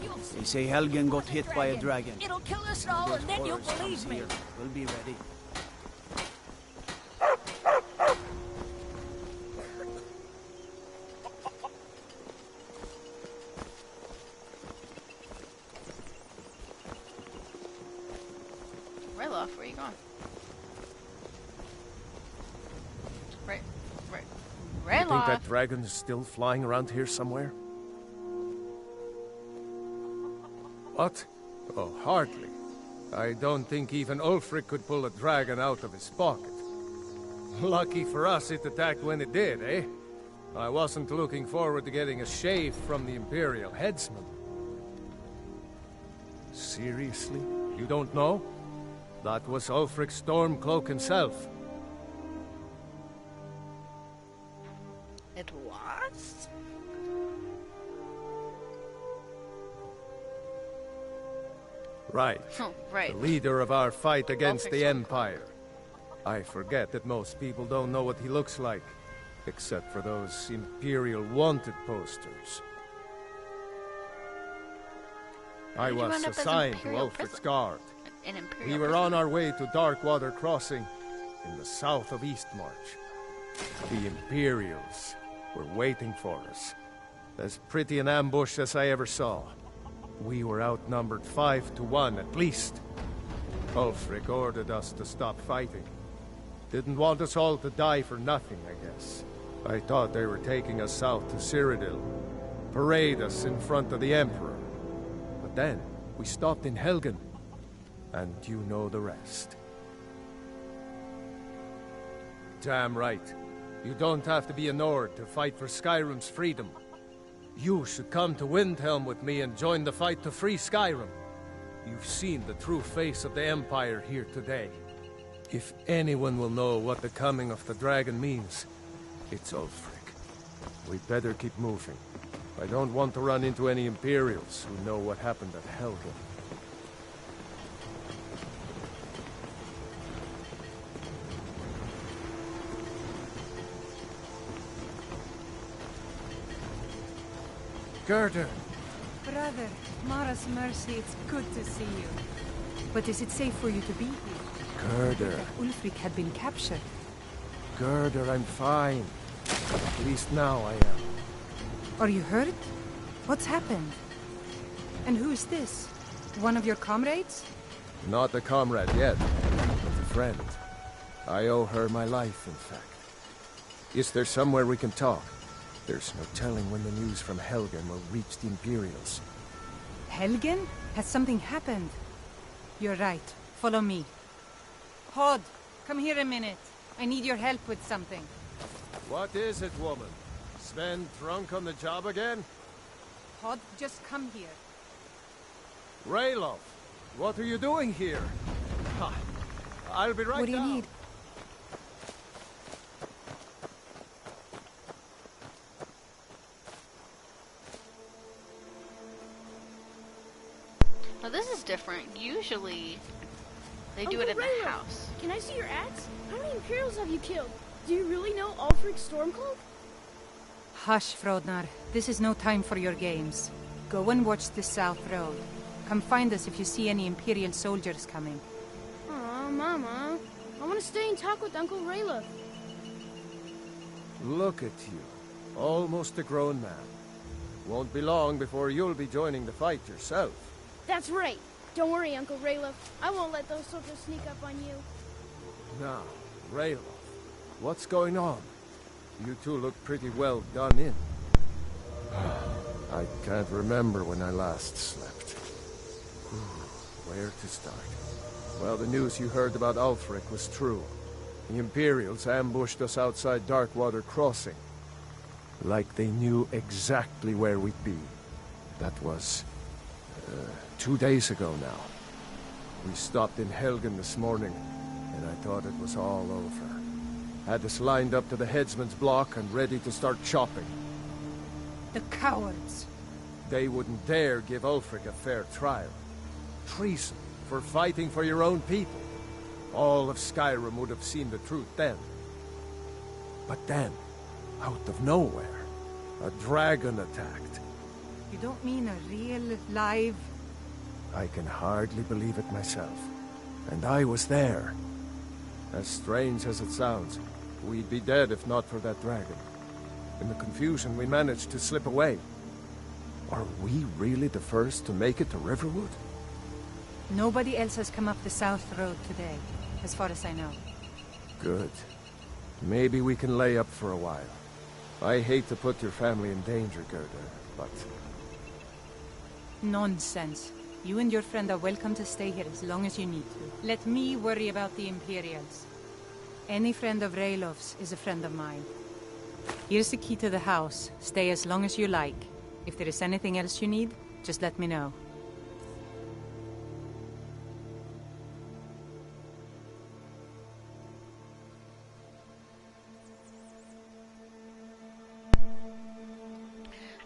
You'll see. They say Helgen got hit by a dragon. It'll kill us all, and then you'll Horrors believe comes me. here. We'll be ready. Rayloff, where are you going? You think Rayloff. that dragon's still flying around here somewhere? What? Oh, hardly. I don't think even Ulfric could pull a dragon out of his pocket. Lucky for us it attacked when it did, eh? I wasn't looking forward to getting a shave from the Imperial headsman. Seriously? You don't know? That was Ulfric Stormcloak himself. It was? Right. Oh, right. The leader of our fight against Ulfric the Stormcloak. Empire. I forget that most people don't know what he looks like, except for those Imperial wanted posters. I did you was end up as assigned to Imperial Ulfric's prison? guard. An Imperial We were prison. on our way to Darkwater Crossing in the south of Eastmarch. The Imperials were waiting for us. As pretty an ambush as I ever saw. We were outnumbered 5 to 1 at least. Ulfric ordered us to stop fighting. Didn't want us all to die for nothing, I guess. I thought they were taking us south to Cyrodiil. Parade us in front of the Emperor. But then, we stopped in Helgen. And you know the rest. Damn right. You don't have to be a Nord to fight for Skyrim's freedom. You should come to Windhelm with me and join the fight to free Skyrim. You've seen the true face of the Empire here today. If anyone will know what the coming of the dragon means, it's Ulfric. We'd better keep moving. I don't want to run into any Imperials who know what happened at Helgen. Gerdur! Brother, Mara's mercy, it's good to see you. But is it safe for you to be here? Gerdur. Ulfric had been captured. Gerdur, I'm fine. At least now I am. Are you hurt? What's happened? And who is this? One of your comrades? Not a comrade yet, but a friend. I owe her my life, in fact. Is there somewhere we can talk? There's no telling when the news from Helgen will reach the Imperials. Helgen? Has something happened? You're right. Follow me. Hod, come here a minute. I need your help with something. What is it, woman? Sven drunk on the job again? Hod, just come here. Ralof, what are you doing here? Ha, I'll be right down. What do you need? Well, this is different. Usually, they do it in the house. Can I see your axe? How many Imperials have you killed? Do you really know Ulfric's Stormcloak? Hush, Frodnar. This is no time for your games. Go and watch the South Road. Come find us if you see any Imperial soldiers coming. Aw, Mama. I want to stay and talk with Uncle Rayla. Look at you. Almost a grown man. Won't be long before you'll be joining the fight yourself. That's right. Don't worry, Uncle Rayla. I won't let those soldiers sneak up on you. Now, Ralof, what's going on? You two look pretty well done in. I can't remember when I last slept. Where to start? Well, the news you heard about Ulfric was true. The Imperials ambushed us outside Darkwater Crossing. Like they knew exactly where we'd be. That was 2 days ago now. We stopped in Helgen this morning, and I thought it was all over. Had us lined up to the headsman's block and ready to start chopping. The cowards! They wouldn't dare give Ulfric a fair trial. Treason for fighting for your own people. All of Skyrim would have seen the truth then. But then, out of nowhere, a dragon attacked. You don't mean a real, live... I can hardly believe it myself. And I was there. As strange as it sounds, we'd be dead if not for that dragon. In the confusion, we managed to slip away. Are we really the first to make it to Riverwood? Nobody else has come up the South Road today, as far as I know. Good. Maybe we can lay up for a while. I hate to put your family in danger, Gerda, but... Nonsense. You and your friend are welcome to stay here as long as you need to. Let me worry about the Imperials. Any friend of Ralof's is a friend of mine. Here's the key to the house. Stay as long as you like. If there is anything else you need, just let me know.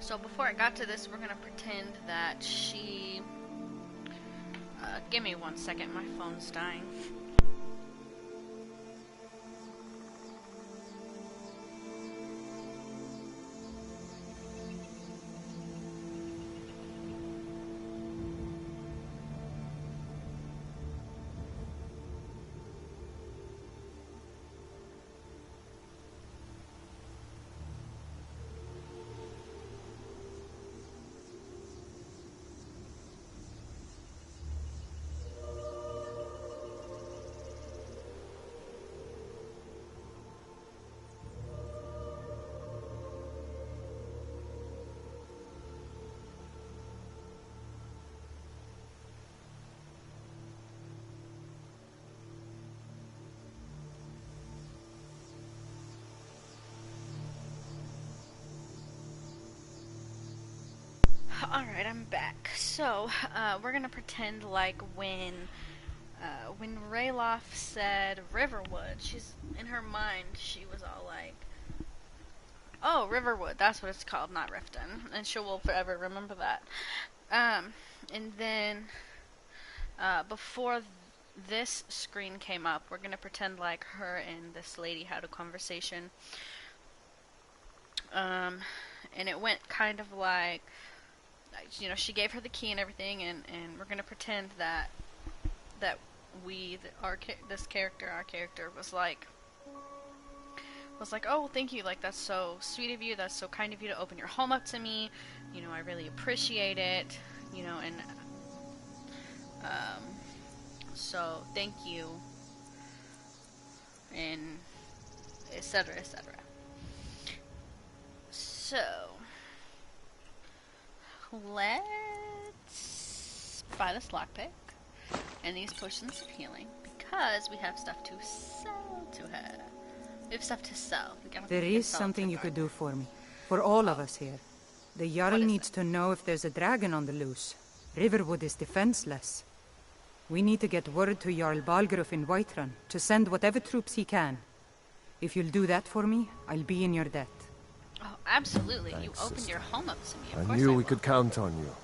So before I got to this, we're gonna pretend that she... give me 1 second, my phone's dying. Alright, I'm back. So, we're gonna pretend like when Rayloff said Riverwood, she's, in her mind, she was all like, oh, Riverwood, that's what it's called, not Riften. And she will forever remember that. And then, before this screen came up, we're gonna pretend like her and this lady had a conversation. And it went kind of like, you know, she gave her the key and everything, and we're gonna pretend that our character was like, oh, thank you, like, that's so sweet of you, that's so kind of you to open your home up to me, you know, I really appreciate it, you know, and so thank you, and etc., etc. So let's buy this lockpick and these potions of healing, because we have stuff to sell to her. We have stuff to sell. There is something you could do for me. For all of us here. The Jarl needs to know if there's a dragon on the loose. Riverwood is defenseless. We need to get word to Jarl Balgruuf in Whiterun to send whatever troops he can. If you'll do that for me, I'll be in your debt. Oh, absolutely. Thanks, you opened sister. your home up to me. I knew we could count on you.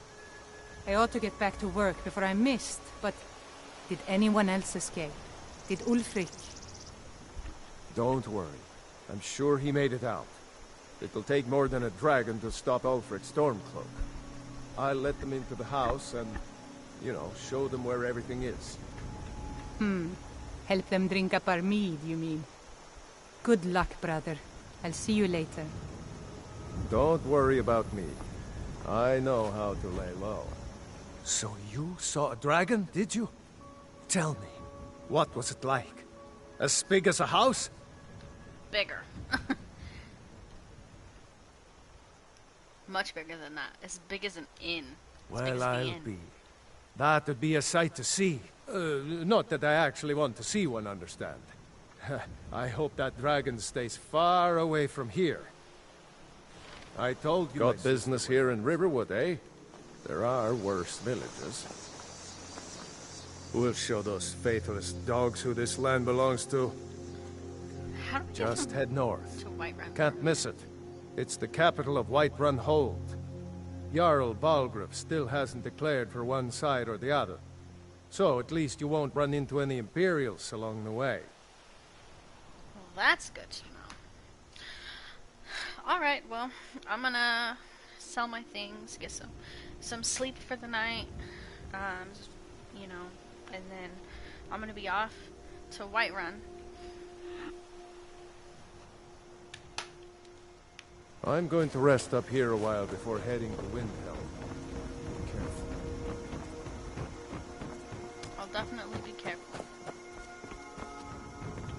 I ought to get back to work before I missed, but did anyone else escape? Did Ulfric? Don't worry. I'm sure he made it out. It'll take more than a dragon to stop Ulfric's Stormcloak. I'll let them into the house and, you know, show them where everything is. Help them drink up our mead, you mean? Good luck, brother. I'll see you later. Don't worry about me. I know how to lay low. So you saw a dragon, did you? Tell me, what was it like? As big as a house? Bigger. Much bigger than that. As big as an inn. Well, I'll be. That would be a sight to see. Not that I actually want to see one, understand. I hope that dragon stays far away from here. I told you. Got business here in Riverwood, eh? There are worse villages. We'll show those fatalist dogs who this land belongs to. How do we Just head north. to Whiterun? Can't miss it. It's the capital of Whiterun Hold. Jarl Balgruuf still hasn't declared for one side or the other. So at least you won't run into any Imperials along the way. Well, that's good to know. Alright, well, I'm gonna sell my things, get some sleep for the night, you know, and then I'm gonna be off to Whiterun. I'm going to rest up here a while before heading to Windhelm. Be careful. I'll definitely be careful.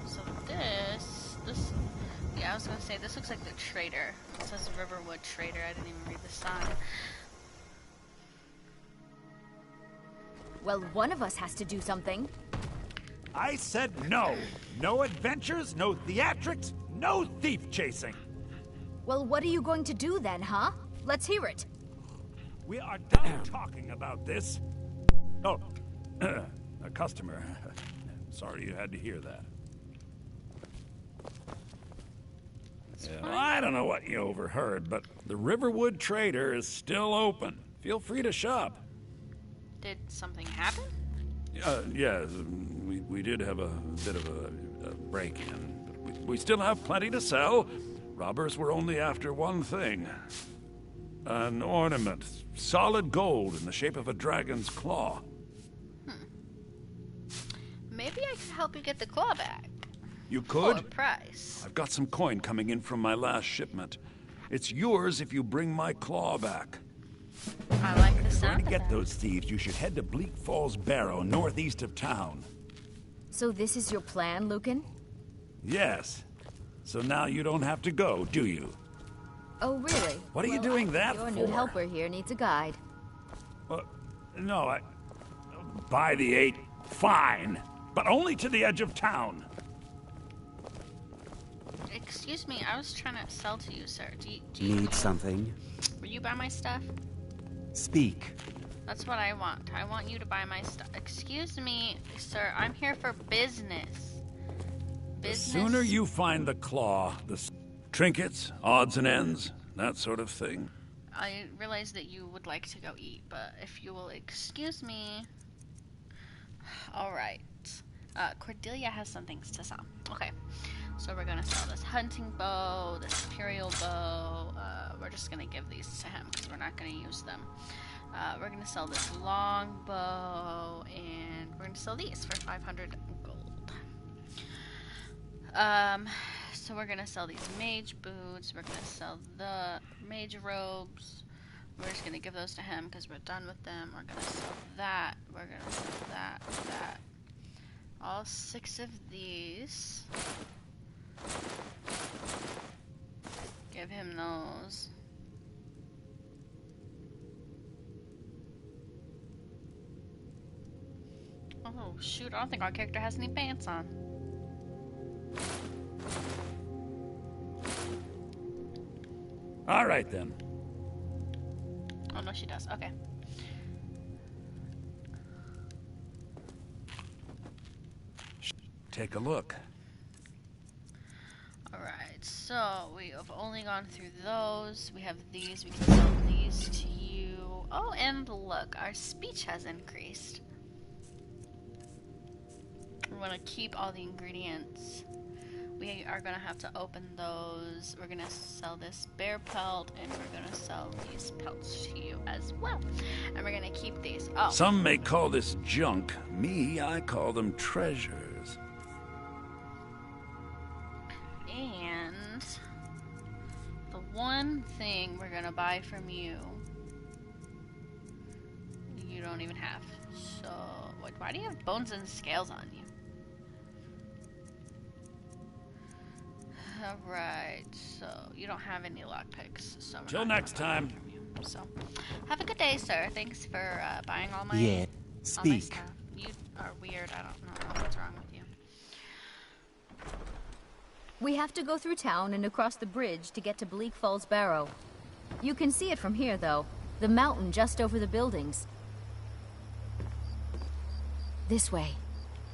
So this, yeah, I was gonna say, this looks like the trader. It says Riverwood Trader, I didn't even read the sign. Well, one of us has to do something. I said no. No adventures, no theatrics, no thief chasing. Well, what are you going to do then, huh? Let's hear it. We are done talking about this. Oh, a customer. Sorry you had to hear that. Yeah, I don't know what you overheard, but the Riverwood Trader is still open. Feel free to shop. Did something happen? Yeah, we did have a bit of a break-in, but we still have plenty to sell. Robbers were only after one thing. An ornament, solid gold in the shape of a dragon's claw. Maybe I could help you get the claw back. You could? For a price. I've got some coin coming in from my last shipment. It's yours if you bring my claw back. I like the If you're sound going to of get that. those thieves, you should head to Bleak Falls Barrow, northeast of town. So this is your plan, Lucan? Yes. So now you don't have to go, do you? Oh, really? What are you Well, doing that Your for? new helper here needs a guide. No, by the 8, fine. But only to the edge of town. Excuse me, I was trying to sell to you, sir. Do you Need something? Will you buy my stuff? Speak. That's what I want. I want you to buy my stuff. Excuse me, sir. I'm here for business. The sooner you find the claw, trinkets, odds and ends, that sort of thing. I realize that you would like to go eat, but if you will excuse me... Alright. Cordelia has some things to sell. Okay. So we're gonna sell this hunting bow, this imperial bow. We're just gonna give these to him because we're not gonna use them. We're gonna sell this long bow, and we're gonna sell these for 500 gold. So we're gonna sell these mage boots. We're gonna sell the mage robes. We're just gonna give those to him because we're done with them. We're gonna sell that. We're gonna sell that. That. All 6 of these. Give him those. Oh shoot, I don't think our character has any pants on. Alright then. Oh no, she does. Okay. Take a look. Alright, so we have only gone through those. We have these. We can sell these to you. Oh, and look, our speech has increased. We want to keep all the ingredients. We are going to have to open those. We're going to sell this bear pelt, and we're going to sell these pelts to you as well. And we're going to keep these. Oh. Some may call this junk. Me, I call them treasures. And the one thing we're going to buy from you, you don't even have. So, why do you have bones and scales on you? Alright, so you don't have any lockpicks. So till next time. So, have a good day, sir. Thanks for buying all my Speak. all my stuff. You are weird. I don't know what's wrong with you. We have to go through town and across the bridge to get to Bleak Falls Barrow. You can see it from here, though. The mountain just over the buildings. This way.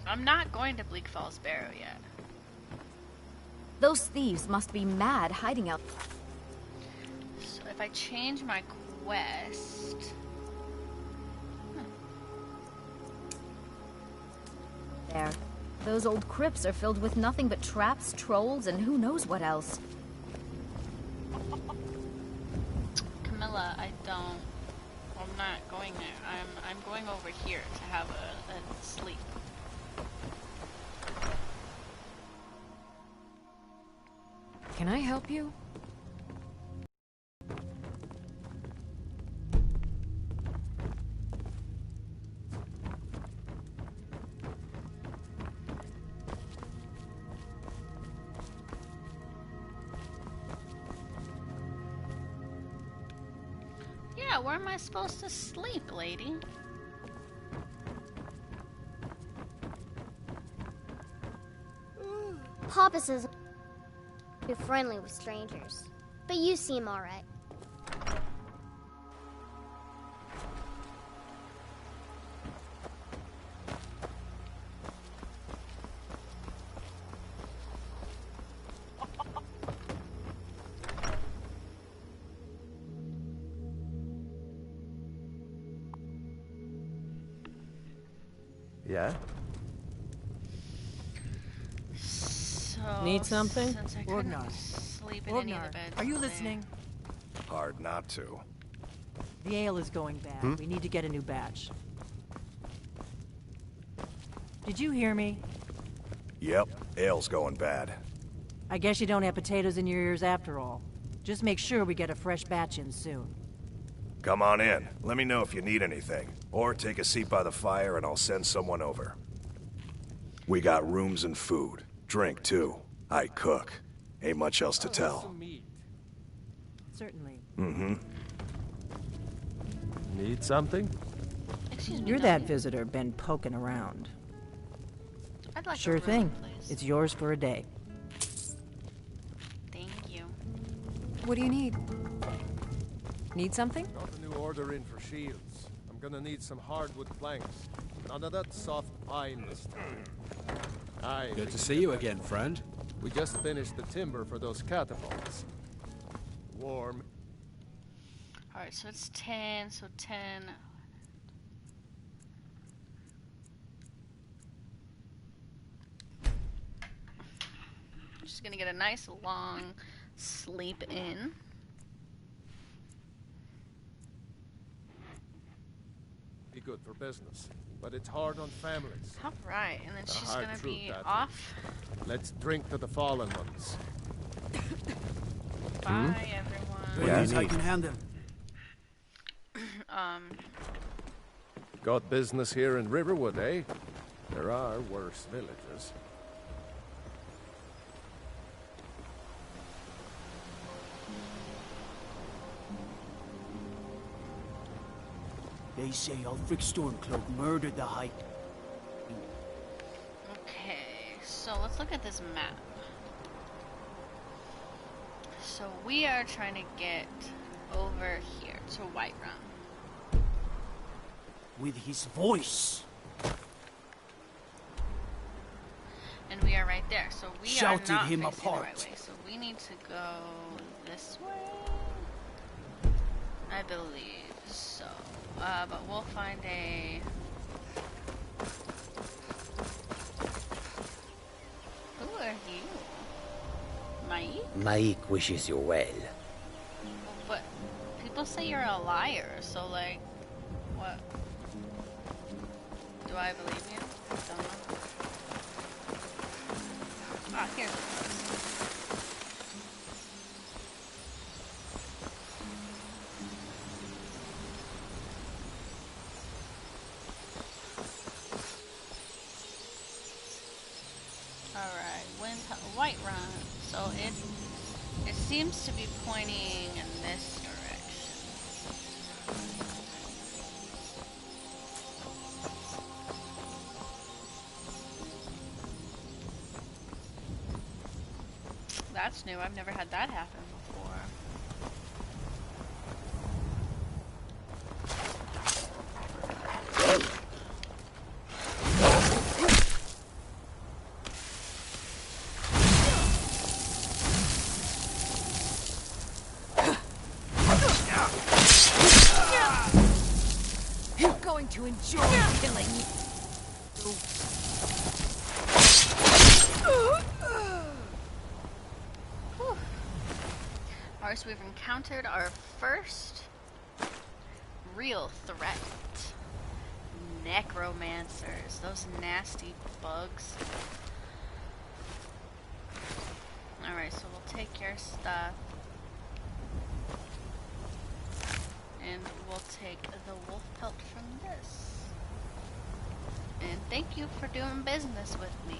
I'm not going to Bleak Falls Barrow yet. Those thieves must be mad hiding out. So if I change my quest... There. Those old crypts are filled with nothing but traps, trolls, and who knows what else. Camilla, I'm not going there. I'm going over here to have a sleep. Can I help you? Yeah, where am I supposed to sleep, lady? Papa says be friendly with strangers, but you seem all right. Yeah? So, Need something? since I couldn't sleep in any of the beds are you today. listening? Hard not to. The ale is going bad. We need to get a new batch. Did you hear me? Yep, ale's going bad. I guess you don't have potatoes in your ears after all. Just make sure we get a fresh batch in soon. Come on in. Let me know if you need anything. Or take a seat by the fire and I'll send someone over. We got rooms and food. Drink, too. I cook. Ain't much else to tell. Certainly. Mm-hmm. Need something? Excuse me, You're don't that you? visitor been poking around. I'd like Sure a room, thing. please. It's yours for a day. Thank you. What do you need? Need something? Got a new order in for shields. I'm gonna need some hardwood planks. None of that soft pine this time. Aye. Good to see you again, friend. We just finished the timber for those catapults. Warm. Alright, so it's 10, so 10. Just gonna get a nice long sleep in. Be good for business, but it's hard on families. Alright, and then she's hard gonna truth, be that off. Let's drink to the fallen ones. Bye, everyone. Yes, I can handle. Got business here in Riverwood, eh? There are worse villages. They say Ulfric Stormcloak murdered the High. Okay, so let's look at this map. So we are trying to get over here to Whiterun. With his voice. And we are right there, so we Shouted are not him facing apart. the right way. So we need to go this way, I believe. So, but we'll find a. Who are you? Maik? Maik wishes you well. But people say you're a liar, so like, what? Do I believe you? Don't know. Ah, here's the place. Alright, Whiterun. So it seems to be pointing in this direction. That's new. I've never had that happen before. You're going to enjoy killing you. Alright, so we've encountered our first real threat. Necromancers, those nasty bugs. Alright, so we'll take your stuff. And we'll take the wolf pelt from this. And thank you for doing business with me.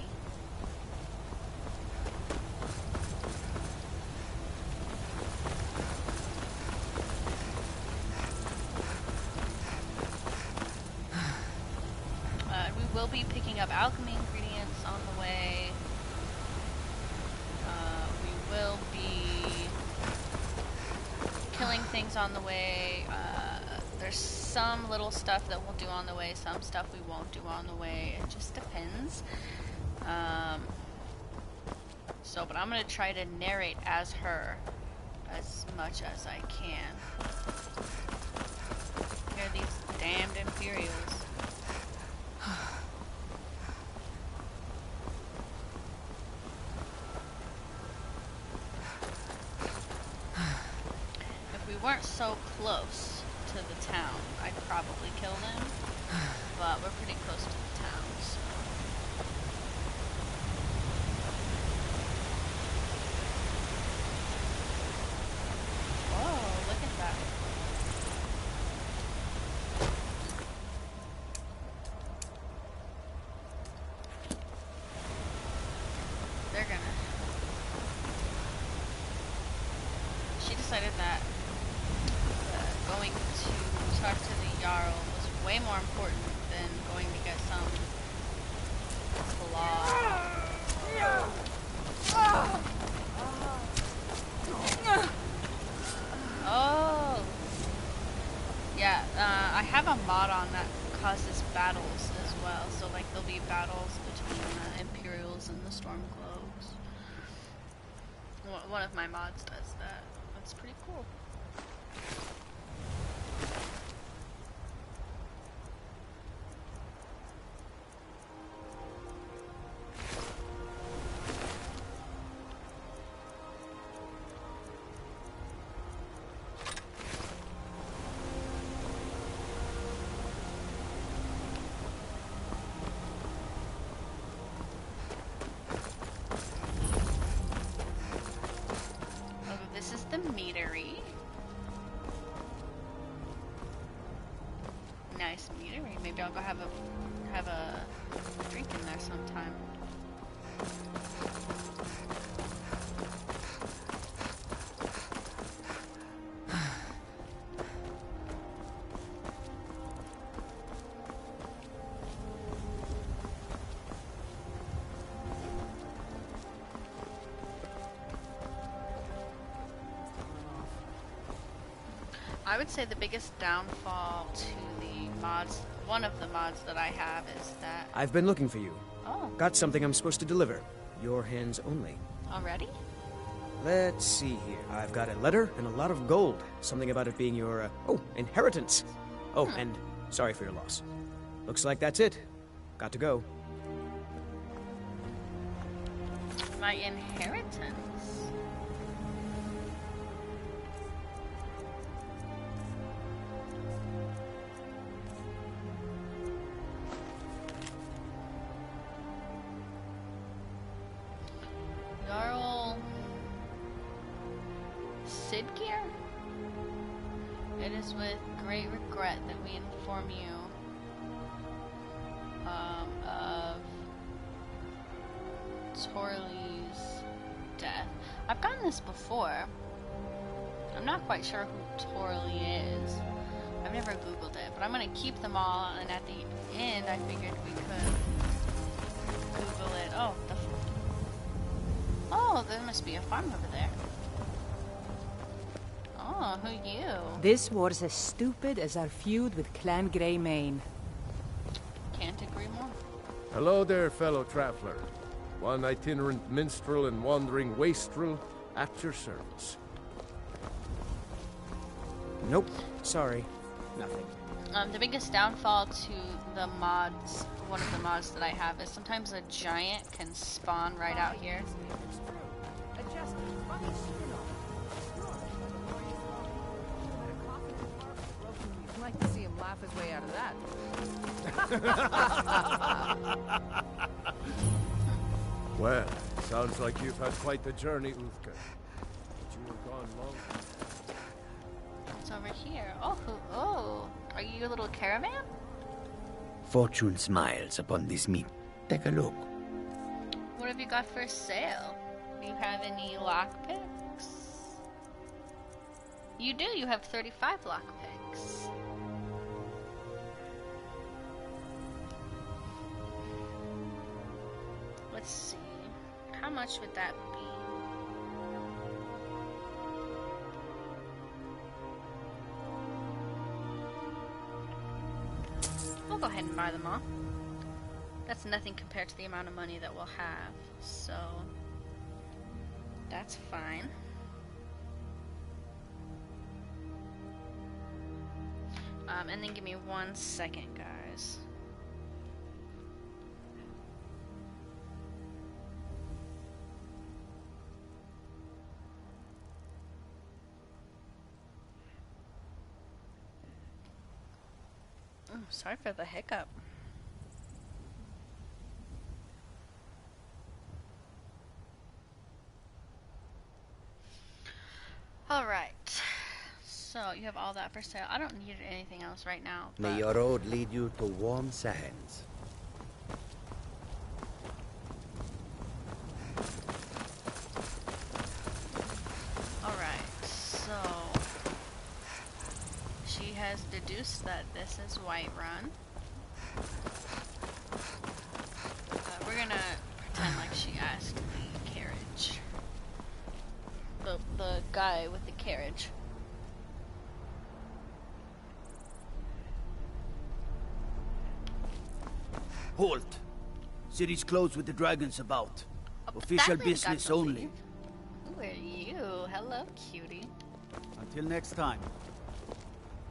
We will be picking up alchemy ingredients on the way. We will be killing things on the way. There's some little stuff that we'll do on the way, some stuff we won't do on the way. It just depends. But I'm gonna try to narrate as her as much as I can. Here are these damned Imperials. If we weren't so close to the town, I'd probably kill them, but we're pretty close to the town, so. Whoa, look at that. They're gonna. She decided that going to talk to the Jarl was way more important than going to get some claw. Oh, I have a mod on that causes battles as well. So like there'll be battles between the Imperials and the Stormcloaks. One of my mods does that. That's pretty cool. Nice meadery. Maybe I'll go have a drink in there sometime. I would say the biggest downfall to the mods, one of the mods that I have, is that... I've been looking for you. Oh. Got something I'm supposed to deliver. Your hands only. Already? Let's see here. I've got a letter and a lot of gold. Something about it being your, inheritance. Oh, and sorry for your loss. Looks like that's it. Got to go. My inheritance? It is with great regret that we inform you of Torley's death. I've gotten this before. I'm not quite sure who Torley is. I've never Googled it, but I'm going to keep them all, and at the end I figured we could Google it. Oh, there must be a farm over there. Oh, who you? This war's as stupid as our feud with Clan Greymane. Can't agree more. Hello there, fellow traveler. One itinerant minstrel and wandering wastrel at your service. Nope, sorry. Nothing. The biggest downfall to the mods, one of the mods that I have, is sometimes a giant can spawn right out here. Like to see him laugh his way out of that. Well, sounds like you've had quite the journey, Uthka. But you were gone long. It's over here. Oh, are you a little caravan? Fortune smiles upon this meat. Take a look. What have you got for sale? Do you have any lockpicks? You do. You have 35 lockpicks. Let's see. How much would that be? We'll go ahead and buy them all. That's nothing compared to the amount of money that we'll have, so that's fine. And then give me 1 second, guys. Oh, sorry for the hiccup. Alright. So, you have all that for sale. I don't need anything else right now. May your road lead you to warm sands. Alright, so she has deduced that this is Whiterun. We're gonna pretend like she asked the carriage. The guy with the carriage. Halt. City's closed with the dragons about. Official that way business got only. Who are you? Hello, cutie. Until next time.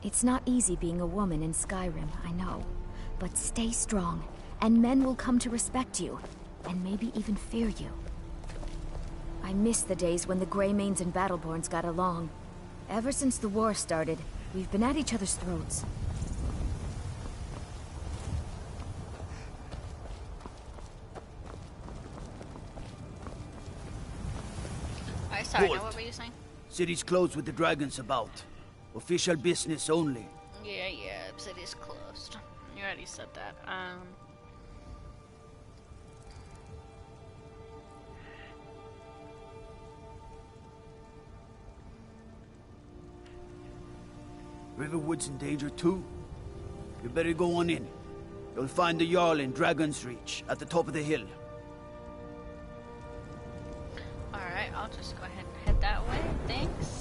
It's not easy being a woman in Skyrim, I know. But stay strong, and men will come to respect you, and maybe even fear you. I miss the days when the Greymanes and Battleborns got along. Ever since the war started, we've been at each other's throats. Alright, sorry, Halt. now what were you saying? City's closed with the dragons about. Official business only. Yeah, city's closed. You already said that. Riverwood's in danger too. You better go on in. You'll find the Jarl in Dragon's Reach, at the top of the hill. Alright, I'll just go ahead and head that way. Thanks.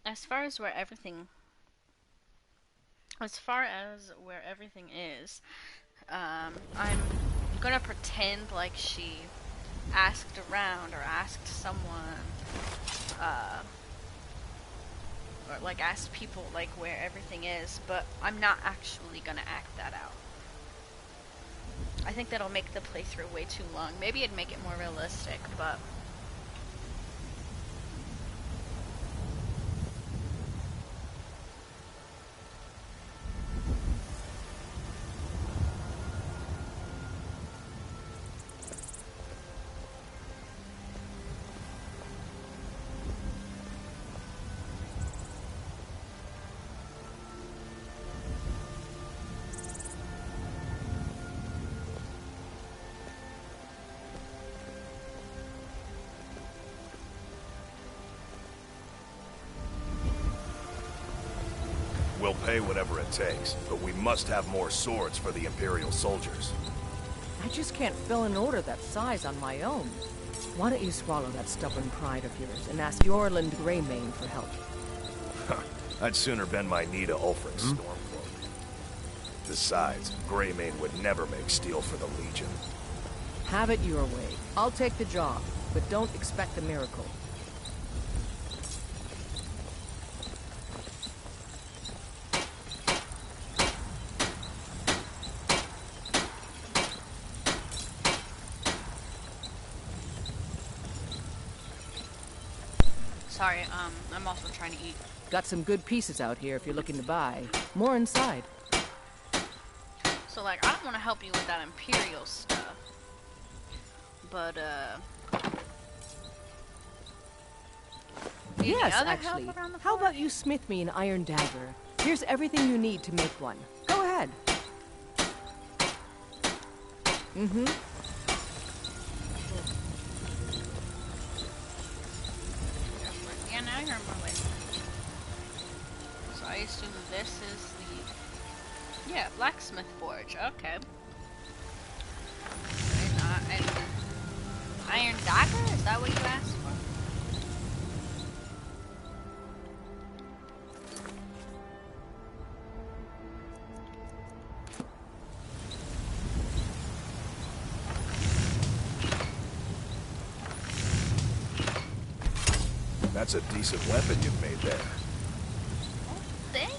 As far as where everything is, I'm gonna pretend like she asked around or asked someone, or like asked people like where everything is, but I'm not actually gonna act that out. I think that'll make the playthrough way too long. Maybe it'd make it more realistic, but We'll pay whatever it takes, but we must have more swords for the Imperial soldiers. I just can't fill an order that size on my own. Why don't you swallow that stubborn pride of yours and ask Yorland Greymane for help? I'd sooner bend my knee to Ulfric's Stormcloak. Besides, Greymane would never make steel for the Legion. Have it your way. I'll take the job, but don't expect a miracle. sorry, I'm also trying to eat. Got some good pieces out here if you're looking to buy. More inside. So, like, I don't want to help you with that Imperial stuff. But, yes, actually. How about you smith me an iron dagger? Here's everything you need to make one. Go ahead. Mm-hmm. Yeah, now you're on my way. So I assume this is the... Yeah, blacksmith forge. Okay. And iron dagger? Is that what you asked for? That's a decent weapon you've made there. Oh, thank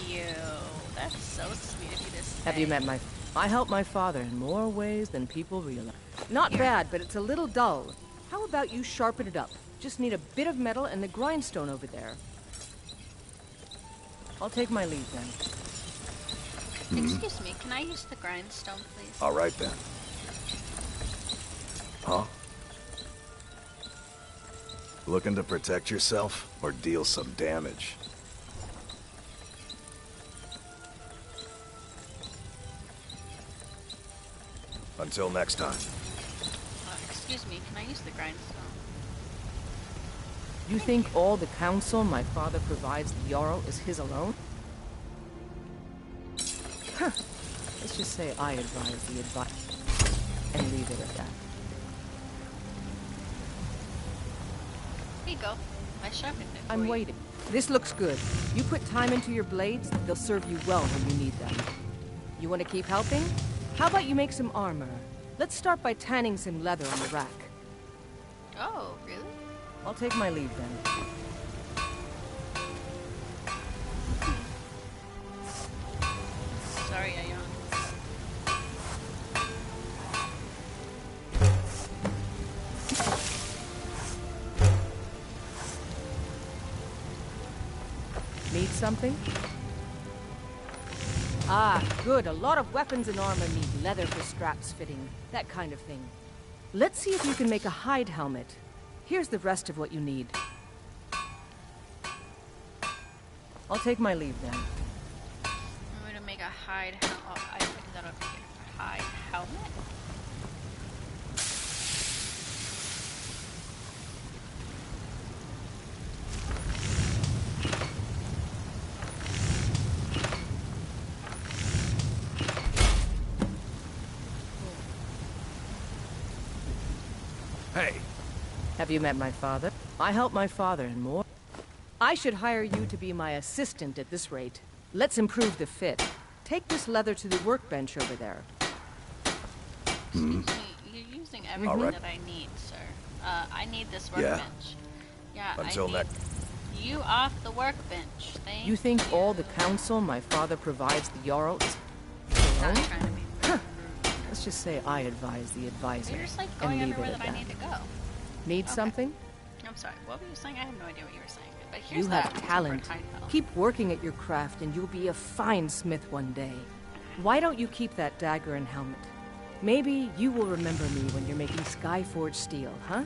you. That's so sweet of you to say. Have you met my... I help my father in more ways than people realize. Not bad, but it's a little dull. How about you sharpen it up? Just need a bit of metal and the grindstone over there. I'll take my leave then. Excuse me, can I use the grindstone, please? All right then. Huh? Looking to protect yourself or deal some damage? Until next time. Excuse me, can I use the grindstone? You think all the counsel my father provides the Jarl is his alone? Huh. Let's just say I advise the advice and leave it at that. Here you go. I sharpened it for I'm you. waiting. This looks good. You put time into your blades, they'll serve you well when you need them. You want to keep helping? How about you make some armor? Let's start by tanning some leather on the rack. Oh, really? I'll take my leave then. Sorry, I yawned. Need something? Ah, good. A lot of weapons and armor need leather for straps fitting. That kind of thing. Let's see if you can make a hide helmet. Here's the rest of what you need. I'll take my leave then. I'm going to make a hide helmet. Oh, I put that over here. A hide helmet? Hey! Have you met my father? I help my father and more. I should hire you to be my assistant at this rate. Let's improve the fit. Take this leather to the workbench over there. Excuse me, you're using everything that I need, sir. I need this workbench. Yeah, Until I need next. you off the workbench. Thank You think all the counsel my father provides the Jarl is Not alone? trying to be Let's just say I advise the advisor You're just like and going leave everywhere it that at I need to go. Need Okay. something? I'm sorry, what were you saying? I have no idea what you were saying. But here's You that have talent. super high fell. Keep working at your craft and you'll be a fine smith one day. Why don't you keep that dagger and helmet? Maybe you will remember me when you're making Skyforged steel, huh?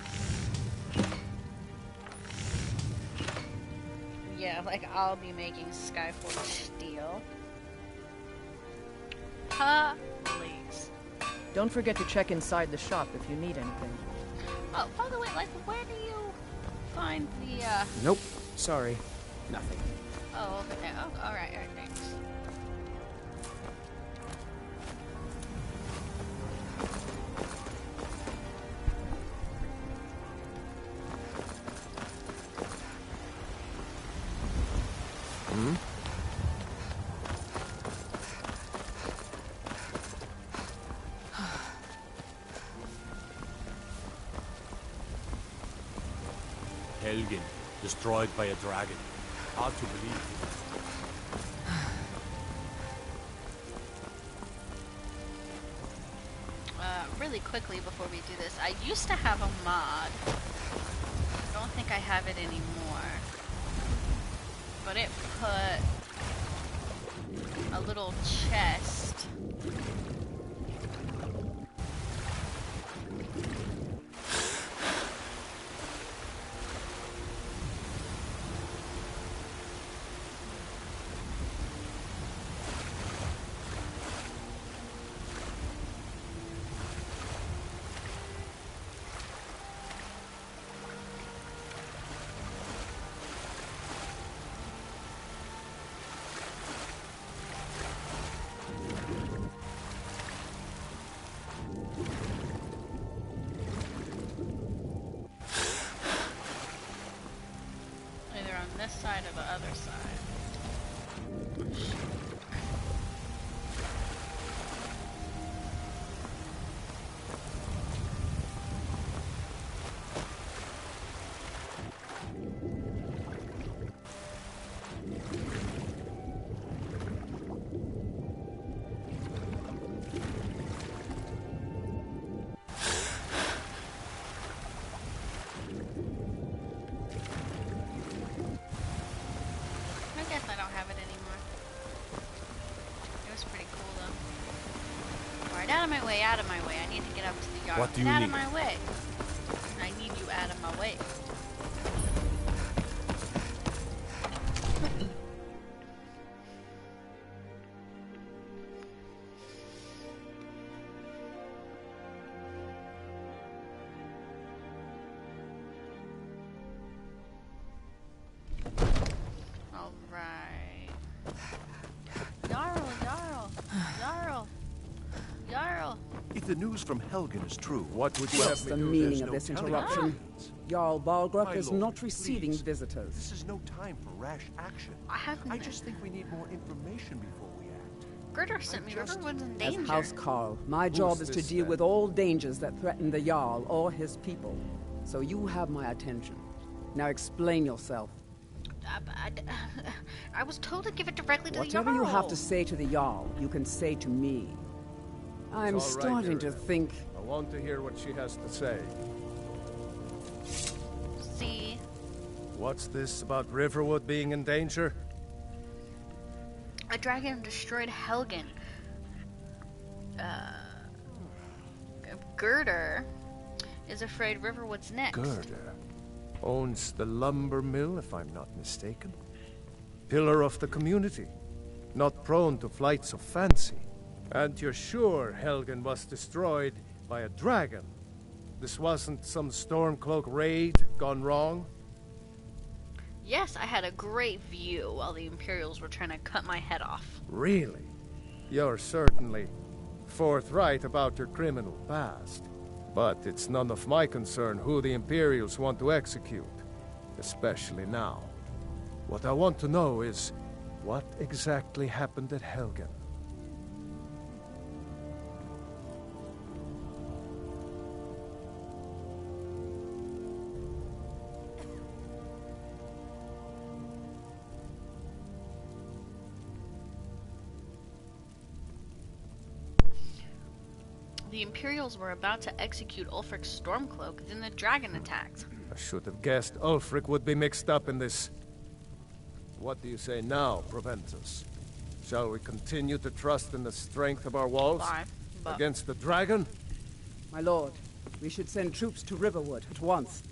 Yeah, like I'll be making Skyforged steel. Please. Don't forget to check inside the shop if you need anything. Oh, by the way, like, where do you find the, Nope. Sorry. Nothing. Oh, okay. Oh, alright, thanks. Hmm? Helgen, destroyed by a dragon. Hard to believe. Really quickly before we do this, I used to have a mod. I don't think I have it anymore. But it put a little chest. Either on this side or the other side. I guess I don't have it anymore. It was pretty cool though. Alright, out of my way, out of my way. I need to get up to the yard. What do Get you out need? of my way. I need you out of my way. Alright. Jarl, Jarl, Jarl. If the news from Helgen is true, what would you well, have me The do? meaning There's of no this telling. interruption. Jarl Balgrup My is lord, not receiving please. visitors. This is no time for rash action. I just think we need more information before we act. Girder sent me. Riverwood's in As danger. House Carl, my job is to this, deal then? with all dangers that threaten the Jarl or his people. So you have my attention. Now explain yourself. I was told to give it directly to Whatever the you Jarl. have to say to the Jarl, you can say to me. I'm It's all right, starting to Ira. think... I want to hear what she has to say. See, What's this about Riverwood being in danger? a dragon destroyed Helgen. Girder is afraid Riverwood's next. Gerda owns the lumber mill, if I'm not mistaken. Pillar of the community, not prone to flights of fancy. And you're sure Helgen was destroyed by a dragon? This wasn't some Stormcloak raid gone wrong? Yes, I had a great view while the Imperials were trying to cut my head off. Really? You're certainly forthright about your criminal past. But it's none of my concern who the Imperials want to execute, especially now. What I want to know is, what exactly happened at Helgen? The Imperials were about to execute Ulfric's Stormcloak, then the dragon attacked. I should have guessed Ulfric would be mixed up in this. What do you say now, Proventus? Shall we continue to trust in the strength of our walls? Fine, but... Against the dragon? My lord, we should send troops to Riverwood at once.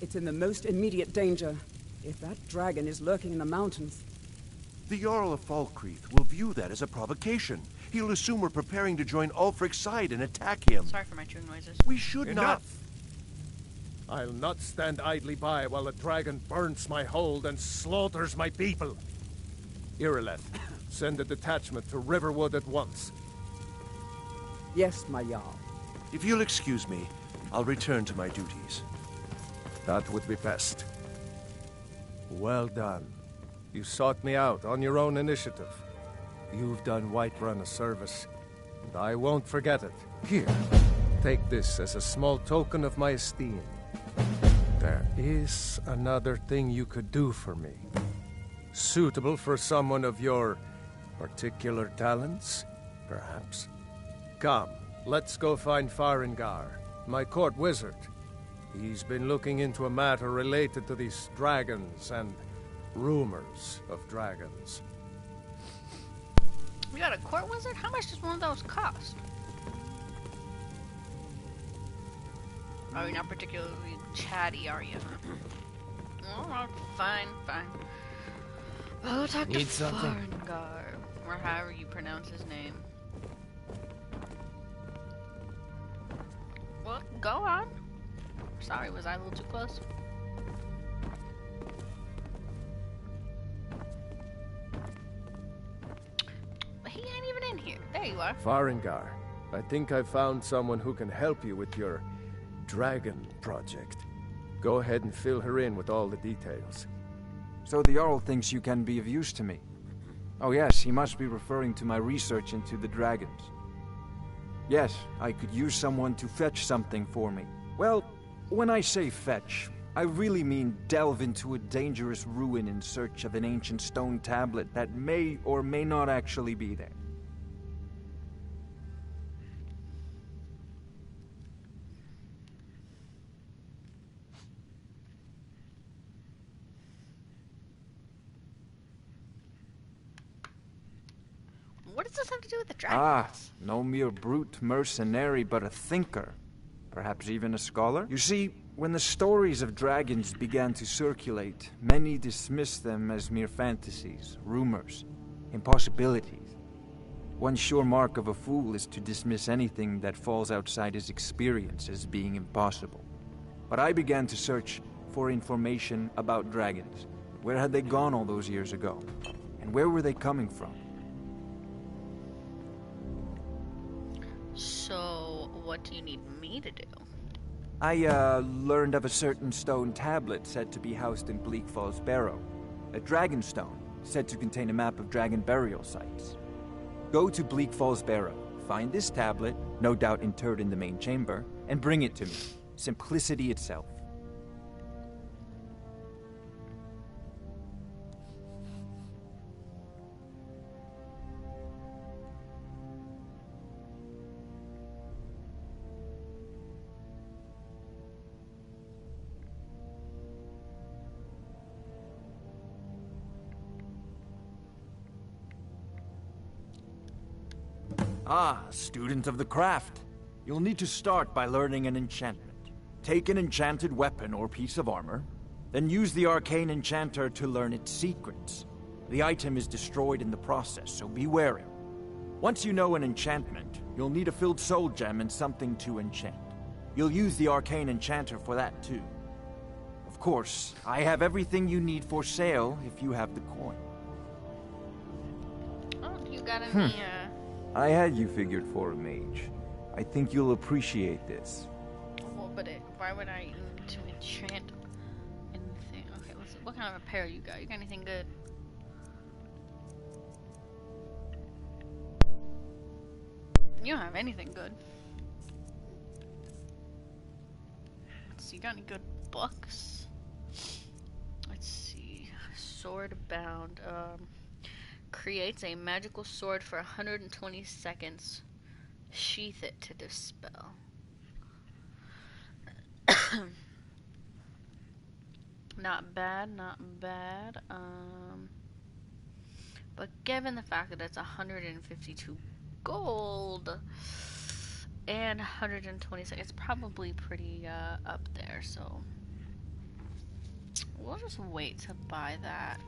It's in the most immediate danger. If that dragon is lurking in the mountains... The Jarl of Falkreath will view that as a provocation. He'll assume we're preparing to join Ulfric's side and attack him. Sorry for my chewing noises. We should not... I'll not stand idly by while a dragon burns my hold and slaughters my people. Irileth, send a detachment to Riverwood at once. Yes, my Jarl. If you'll excuse me, I'll return to my duties. That would be best. Well done. You sought me out on your own initiative. You've done Whiterun a service, and I won't forget it. Here, take this as a small token of my esteem. There is another thing you could do for me. Suitable for someone of your particular talents, perhaps. Come, let's go find Farengar, my court wizard. He's been looking into a matter related to these dragons and rumors of dragons. You got a court wizard? How much does one of those cost? Oh, you're not particularly chatty, are you? Oh, fine, fine. I'll talk to Need something? Farengar, or however you pronounce his name. Well, go on. Sorry, was I a little too close? He ain't even in here. There you are. Farengar, I think I found someone who can help you with your dragon project. Go ahead and fill her in with all the details. So the Jarl thinks you can be of use to me. Oh yes, he must be referring to my research into the dragons. Yes, I could use someone to fetch something for me. Well, when I say fetch, I really mean delve into a dangerous ruin in search of an ancient stone tablet that may or may not actually be there. What does this have to do with the dragon? Ah, no mere brute mercenary, but a thinker. Perhaps even a scholar? You see, when the stories of dragons began to circulate, many dismissed them as mere fantasies, rumors, impossibilities. One sure mark of a fool is to dismiss anything that falls outside his experience as being impossible. But I began to search for information about dragons. Where had they gone all those years ago? And where were they coming from? So, What do you need me to do? I learned of a certain stone tablet said to be housed in Bleak Falls Barrow. A dragon stone, said to contain a map of dragon burial sites. Go to Bleak Falls Barrow, find this tablet, no doubt interred in the main chamber, and bring it to me. Simplicity itself. Ah, student of the craft. You'll need to start by learning an enchantment. Take an enchanted weapon or piece of armor, then use the arcane enchanter to learn its secrets. The item is destroyed in the process, so be wary. Once you know an enchantment, you'll need a filled soul gem and something to enchant. You'll use the arcane enchanter for that too. Of course, I have everything you need for sale if you have the coin. Oh, you got any, I had you figured for a mage. I think you'll appreciate this. Well, but why would I need to enchant anything? Okay, what kind of apparel you got? You got anything good? You don't have anything good. So you got any good books? Let's see. Sword bound. Creates a magical sword for 120 seconds. Sheath it to dispel. Not bad, not bad. But given the fact that it's 152 gold and 120 seconds, it's probably pretty up there. So we'll just wait to buy that.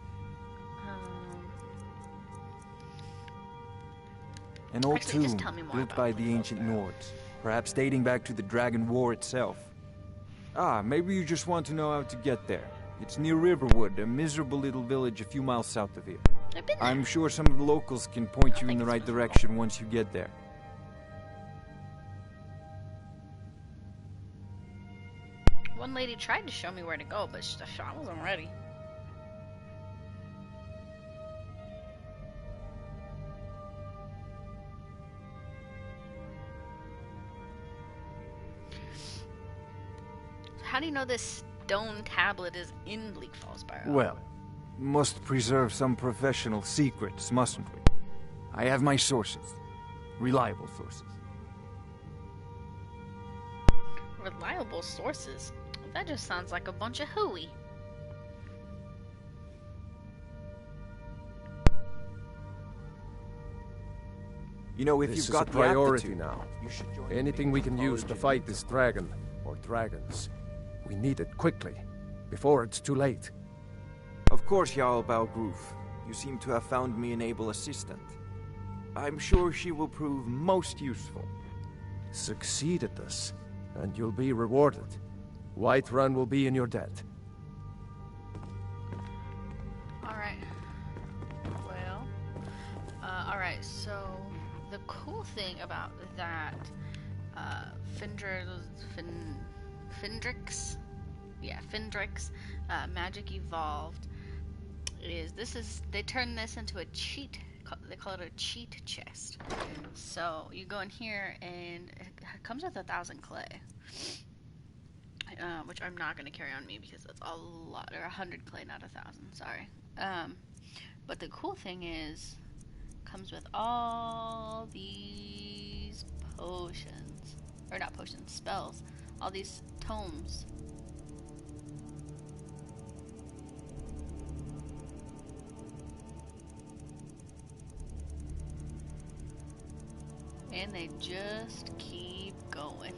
An old Actually, just tomb tell me more built about by the ancient Nords, perhaps dating back to the Dragon War itself. Ah, maybe you just want to know how to get there. It's near Riverwood, a miserable little village a few miles south of here. I've been there. I'm sure some of the locals can point you in the right direction once you get there. One lady tried to show me where to go, but I wasn't ready. How do you know this stone tablet is in Bleak Falls Barrow? Well, must preserve some professional secrets, mustn't we? I have my sources. Reliable sources. Reliable sources? That just sounds like a bunch of hooey. You know, if This you've is got a the priority aptitude, now. you should join Anything we can use to fight this dragon, or dragons, we need it quickly, before it's too late. Of course, Jarl Balgroof. You seem to have found me an able assistant. I'm sure she will prove most useful. Succeed at this, and you'll be rewarded. Whiterun will be in your debt. Alright. Well, alright, so the cool thing about that, Findrix, Magic Evolved, is they turn this into a cheat, they call it a cheat chest. So you go in here and it comes with 1,000 clay. Which I'm not going to carry on me because that's a lot, or 100 clay, not 1,000, sorry. But the cool thing is, comes with all these potions, or not potions, spells, all these tomes. And they just keep going.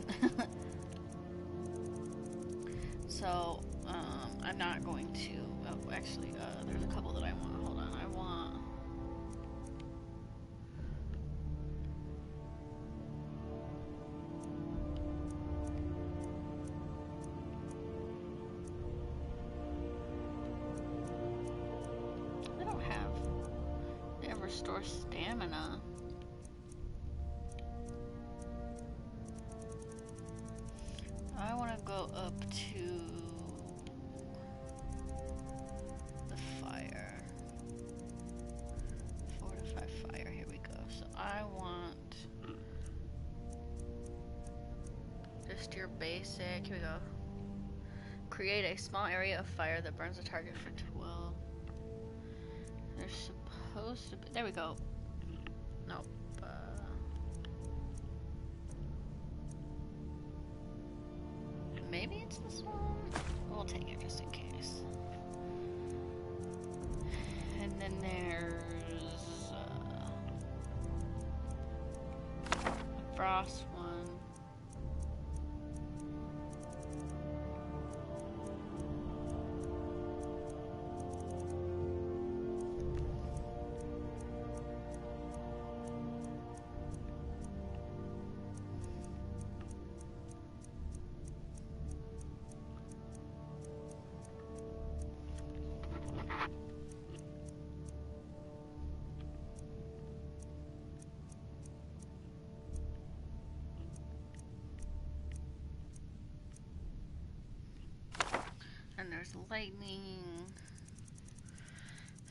So, I'm not going to, oh, actually, there's a couple that I want, hold on, I want, I don't have, they have restore stamina. go up to the fire. Fortify fire, here we go. So I want just your basic, here we go. Create a small area of fire that burns a target for 12. There's supposed to be, there we go. Nope. Maybe it's this one? We'll take it just in case. And then there's a frost one. And there's lightning.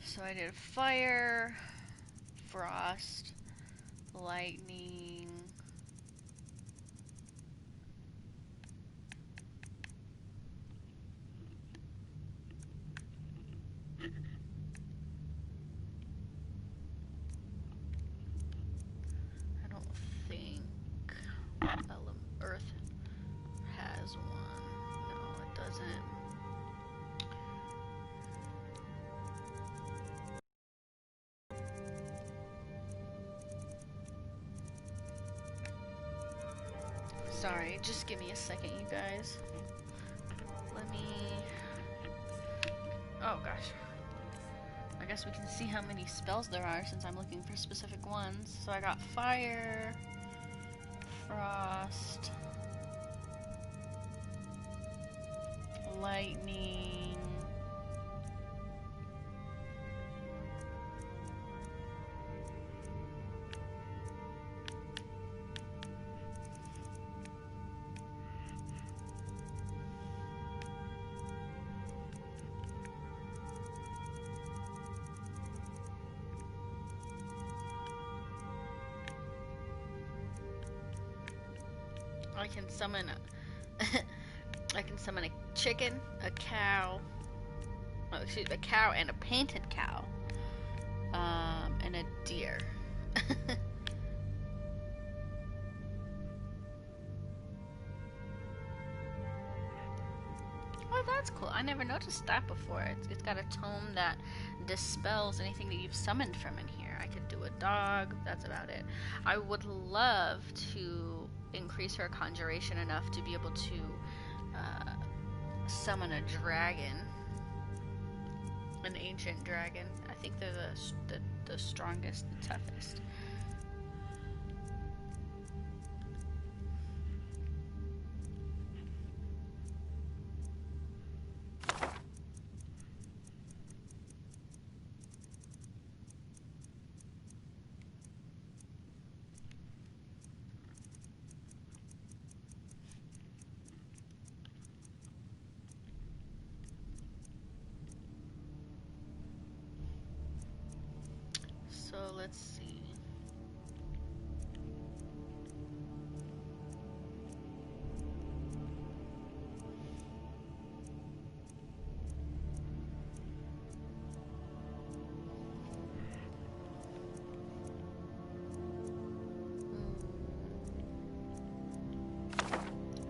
So I did fire, frost, lightning. I don't think Earth has one. No, it doesn't. Sorry, just give me a second, you guys. Let me... Oh, gosh. I guess we can see how many spells there are since I'm looking for specific ones. So I got fire, frost, lightning, I can summon I can summon a chicken, a cow, oh, excuse me, a cow and a painted cow, and a deer. Oh, that's cool. I never noticed that before. It's got a tome that dispels anything that you've summoned from in here. I could do a dog. That's about it. I would love to increase her conjuration enough to be able to summon a dragon, an ancient dragon. I think they're the strongest, the toughest. So let's see.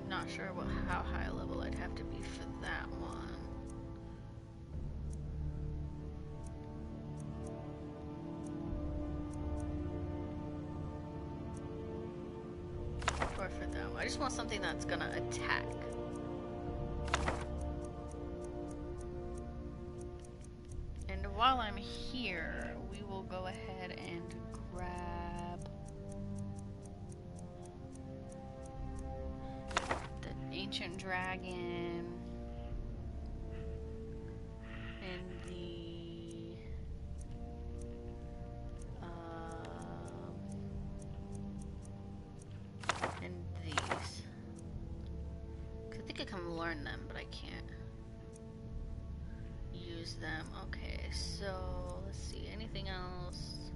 Not sure how high a level I'd have to be for that one. Or for that one. I just want something that's gonna attack. And while I'm here, we will go ahead and grab the ancient dragon and the and these. I think it can learn them, but I can't use them. Okay, so let's see. Anything else?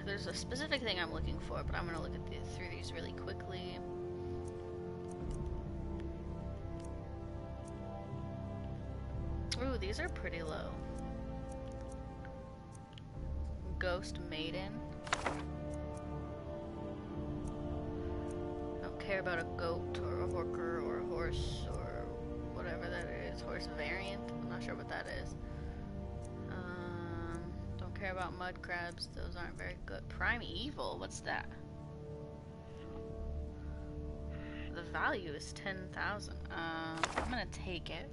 There's a specific thing I'm looking for, but I'm gonna look at through these really quickly. Ooh, these are pretty low. Ghost Maiden. Don't care about a goat or a horker or a horse or whatever that is. Horse variant. I'm not sure what that is. Don't care about mud crabs. Those aren't very good. Primeval. What's that? The value is 10,000. I'm gonna take it.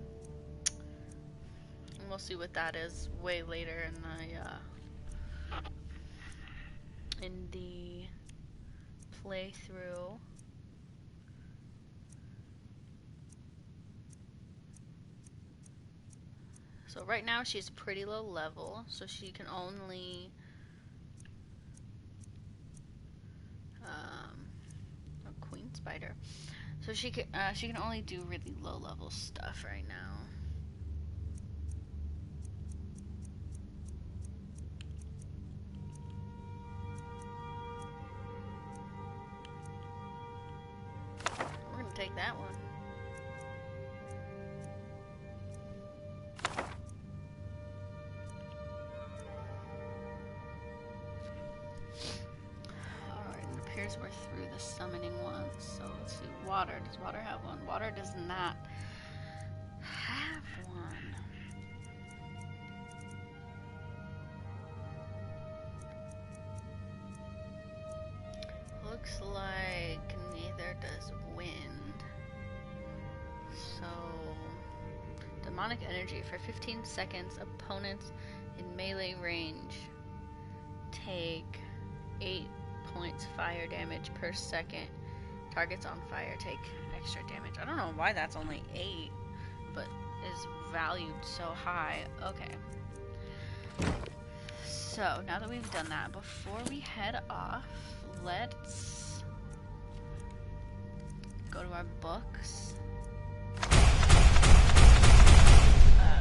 And we'll see what that is way later in the playthrough. So right now she's pretty low level, so she can only a queen spider. So she can only do really low level stuff right now. We're gonna take that one. We're through the summoning ones, so let's see. Water. Does water have one? Water does not have one. Looks like neither does wind. So, demonic energy. For 15 seconds, opponents in melee range take 8 points fire damage per second. Targets on fire take extra damage. I don't know why that's only 8, but is valued so high. Okay. So, now that we've done that, before we head off, let's go to our books.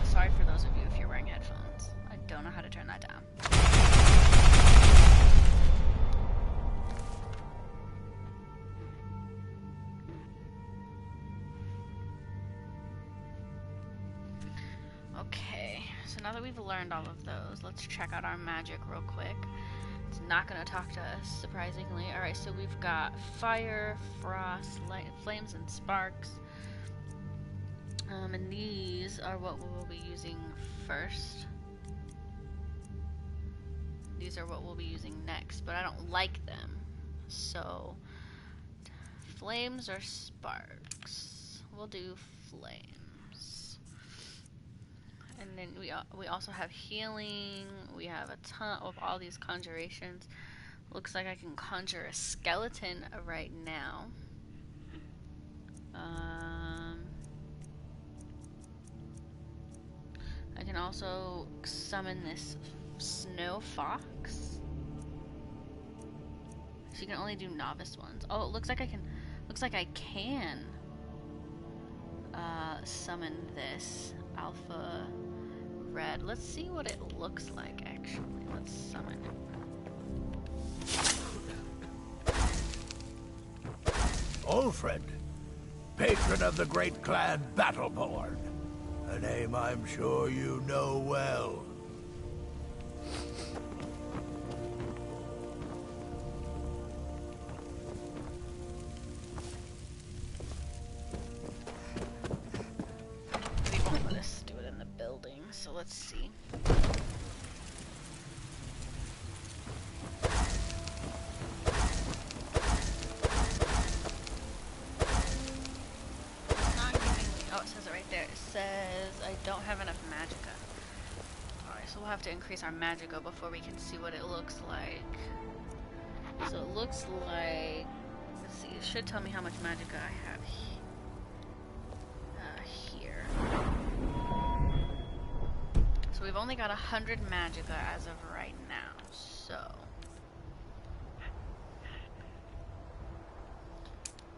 Sorry for those of you if you're wearing headphones. I don't know how to turn that down. Okay, so now that we've learned all of those, let's check out our magic real quick. It's not going to talk to us, surprisingly. Alright, so we've got fire, frost, light, flames, and sparks. And these are what we'll be using first. These are what we'll be using next, but I don't like them. So, flames or sparks? We'll do flames. And then we also have healing. We have a ton of all these conjurations. Looks like I can conjure a skeleton right now. I can also summon this snow fox. So you can only do novice ones. Oh, it looks like I can. Looks like I can summon this alpha red. Let's see what it looks like. Actually, let's summon it. Ulfred, patron of the great clan Battleborn. A name I'm sure you know well. They won't let us do it in the building, so let's see. Don't have enough magicka. Alright, so we'll have to increase our magicka before we can see what it looks like. So it looks like, let's see, it should tell me how much magicka I have here. So we've only got 100 magicka as of right now, so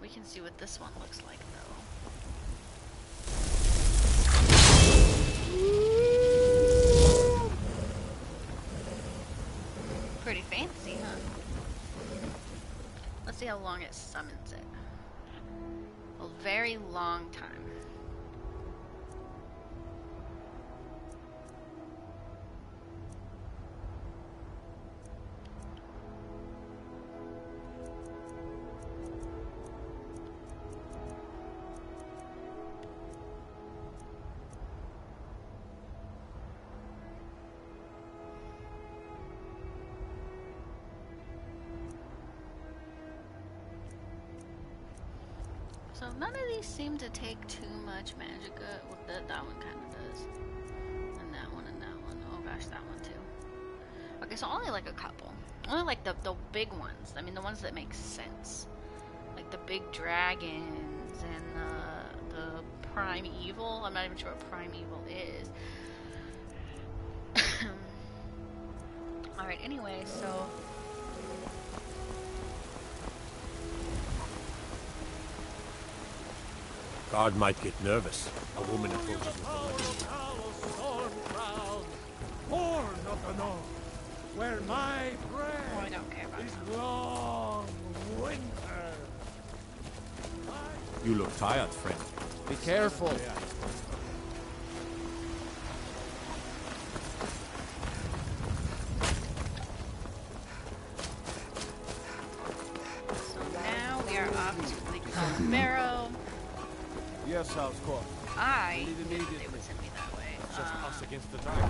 we can see what this one looks like though. Pretty fancy, huh? Let's see how long it summons it. A very long time. So none of these seem to take too much magicka. Well, that one kind of does. And that one and that one. Oh gosh, that one too. Okay, so only like a couple. Only like the big ones. I mean, the ones that make sense. Like the big dragons and the primeval. I'm not even sure what primeval is. Alright, anyway, so... Guard might get nervous. A woman approaches with a letter. Horn of the North, where my bread is long winter. You look tired, friend. Be careful. So now we are off to the Barrow. Yes, House Court. I knew they would send me that way. Just us against the dragon.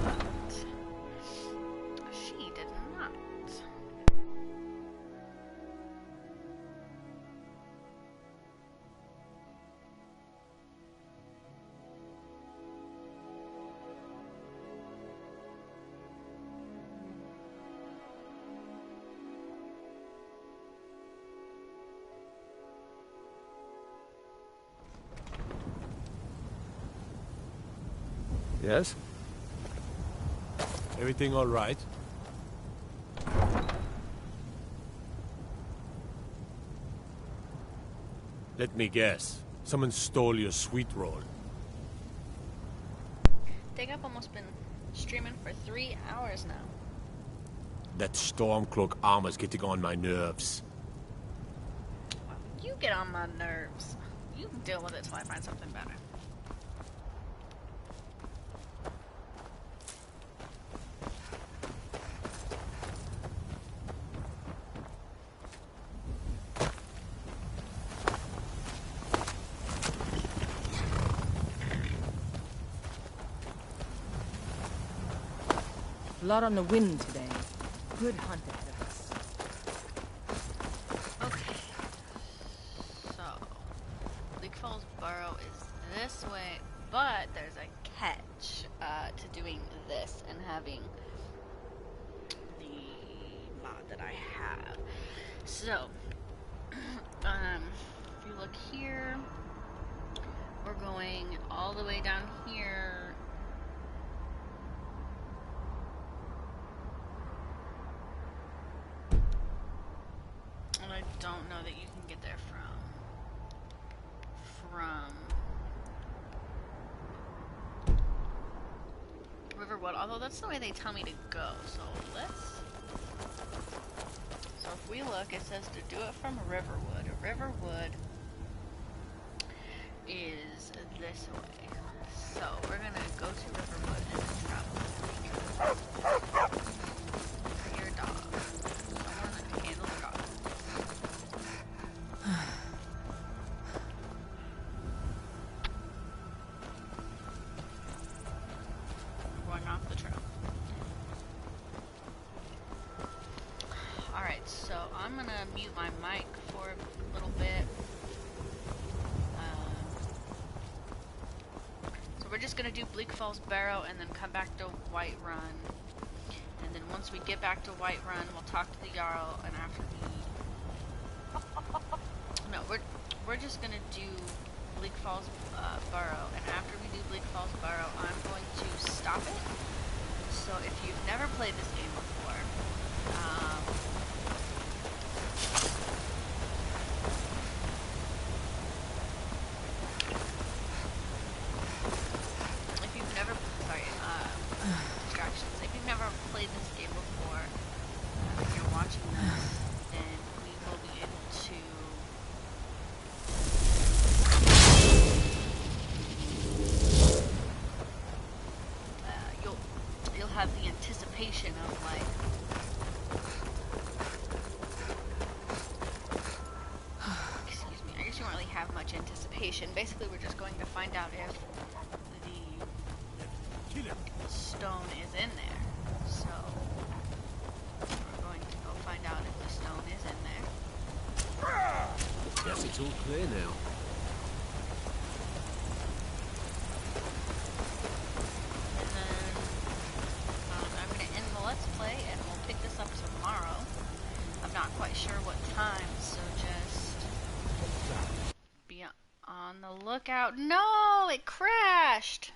She did not. Yes? Everything all right? Let me guess. Someone stole your sweet roll. I think I've almost been streaming for 3 hours now. That Stormcloak armor's getting on my nerves. You get on my nerves. You can deal with it till I find something better. A lot on the wind today. Good hunt ahead of us. Okay. So, Bleak Falls Burrow is this way, but there's a catch to doing this and having the mod that I have. So, if you look here, we're going all the way down here. And I don't know that you can get there from Riverwood, although that's the way they tell me to go. So if we look, it says to do it from Riverwood. Riverwood is this way. So we're gonna go to Riverwood and then travel. Your dog. Someone handle the dog. Going off the trail. Alright, so I'm gonna mute my mic for a little bit. So we're just gonna do Bleak Falls Barrow and then come back to Whiterun. And then once we get back to Whiterun, we'll talk to the Jarl, and after no, we're just gonna do Bleak Falls Burrow, and after we do Bleak Falls Burrow, I'm going to stop it. So if you've never played this game before, played this game before, if you're watching this, then we will be able to you'll have the anticipation of like excuse me, I guess you don't really have much anticipation. Basically we're just going to find out if the stone is in there. So we're going to go find out if the stone is in there. Guess it's all clear now. And then I'm going to end the Let's Play and we'll pick this up tomorrow. I'm not quite sure what time, so just be on the lookout. No, it crashed!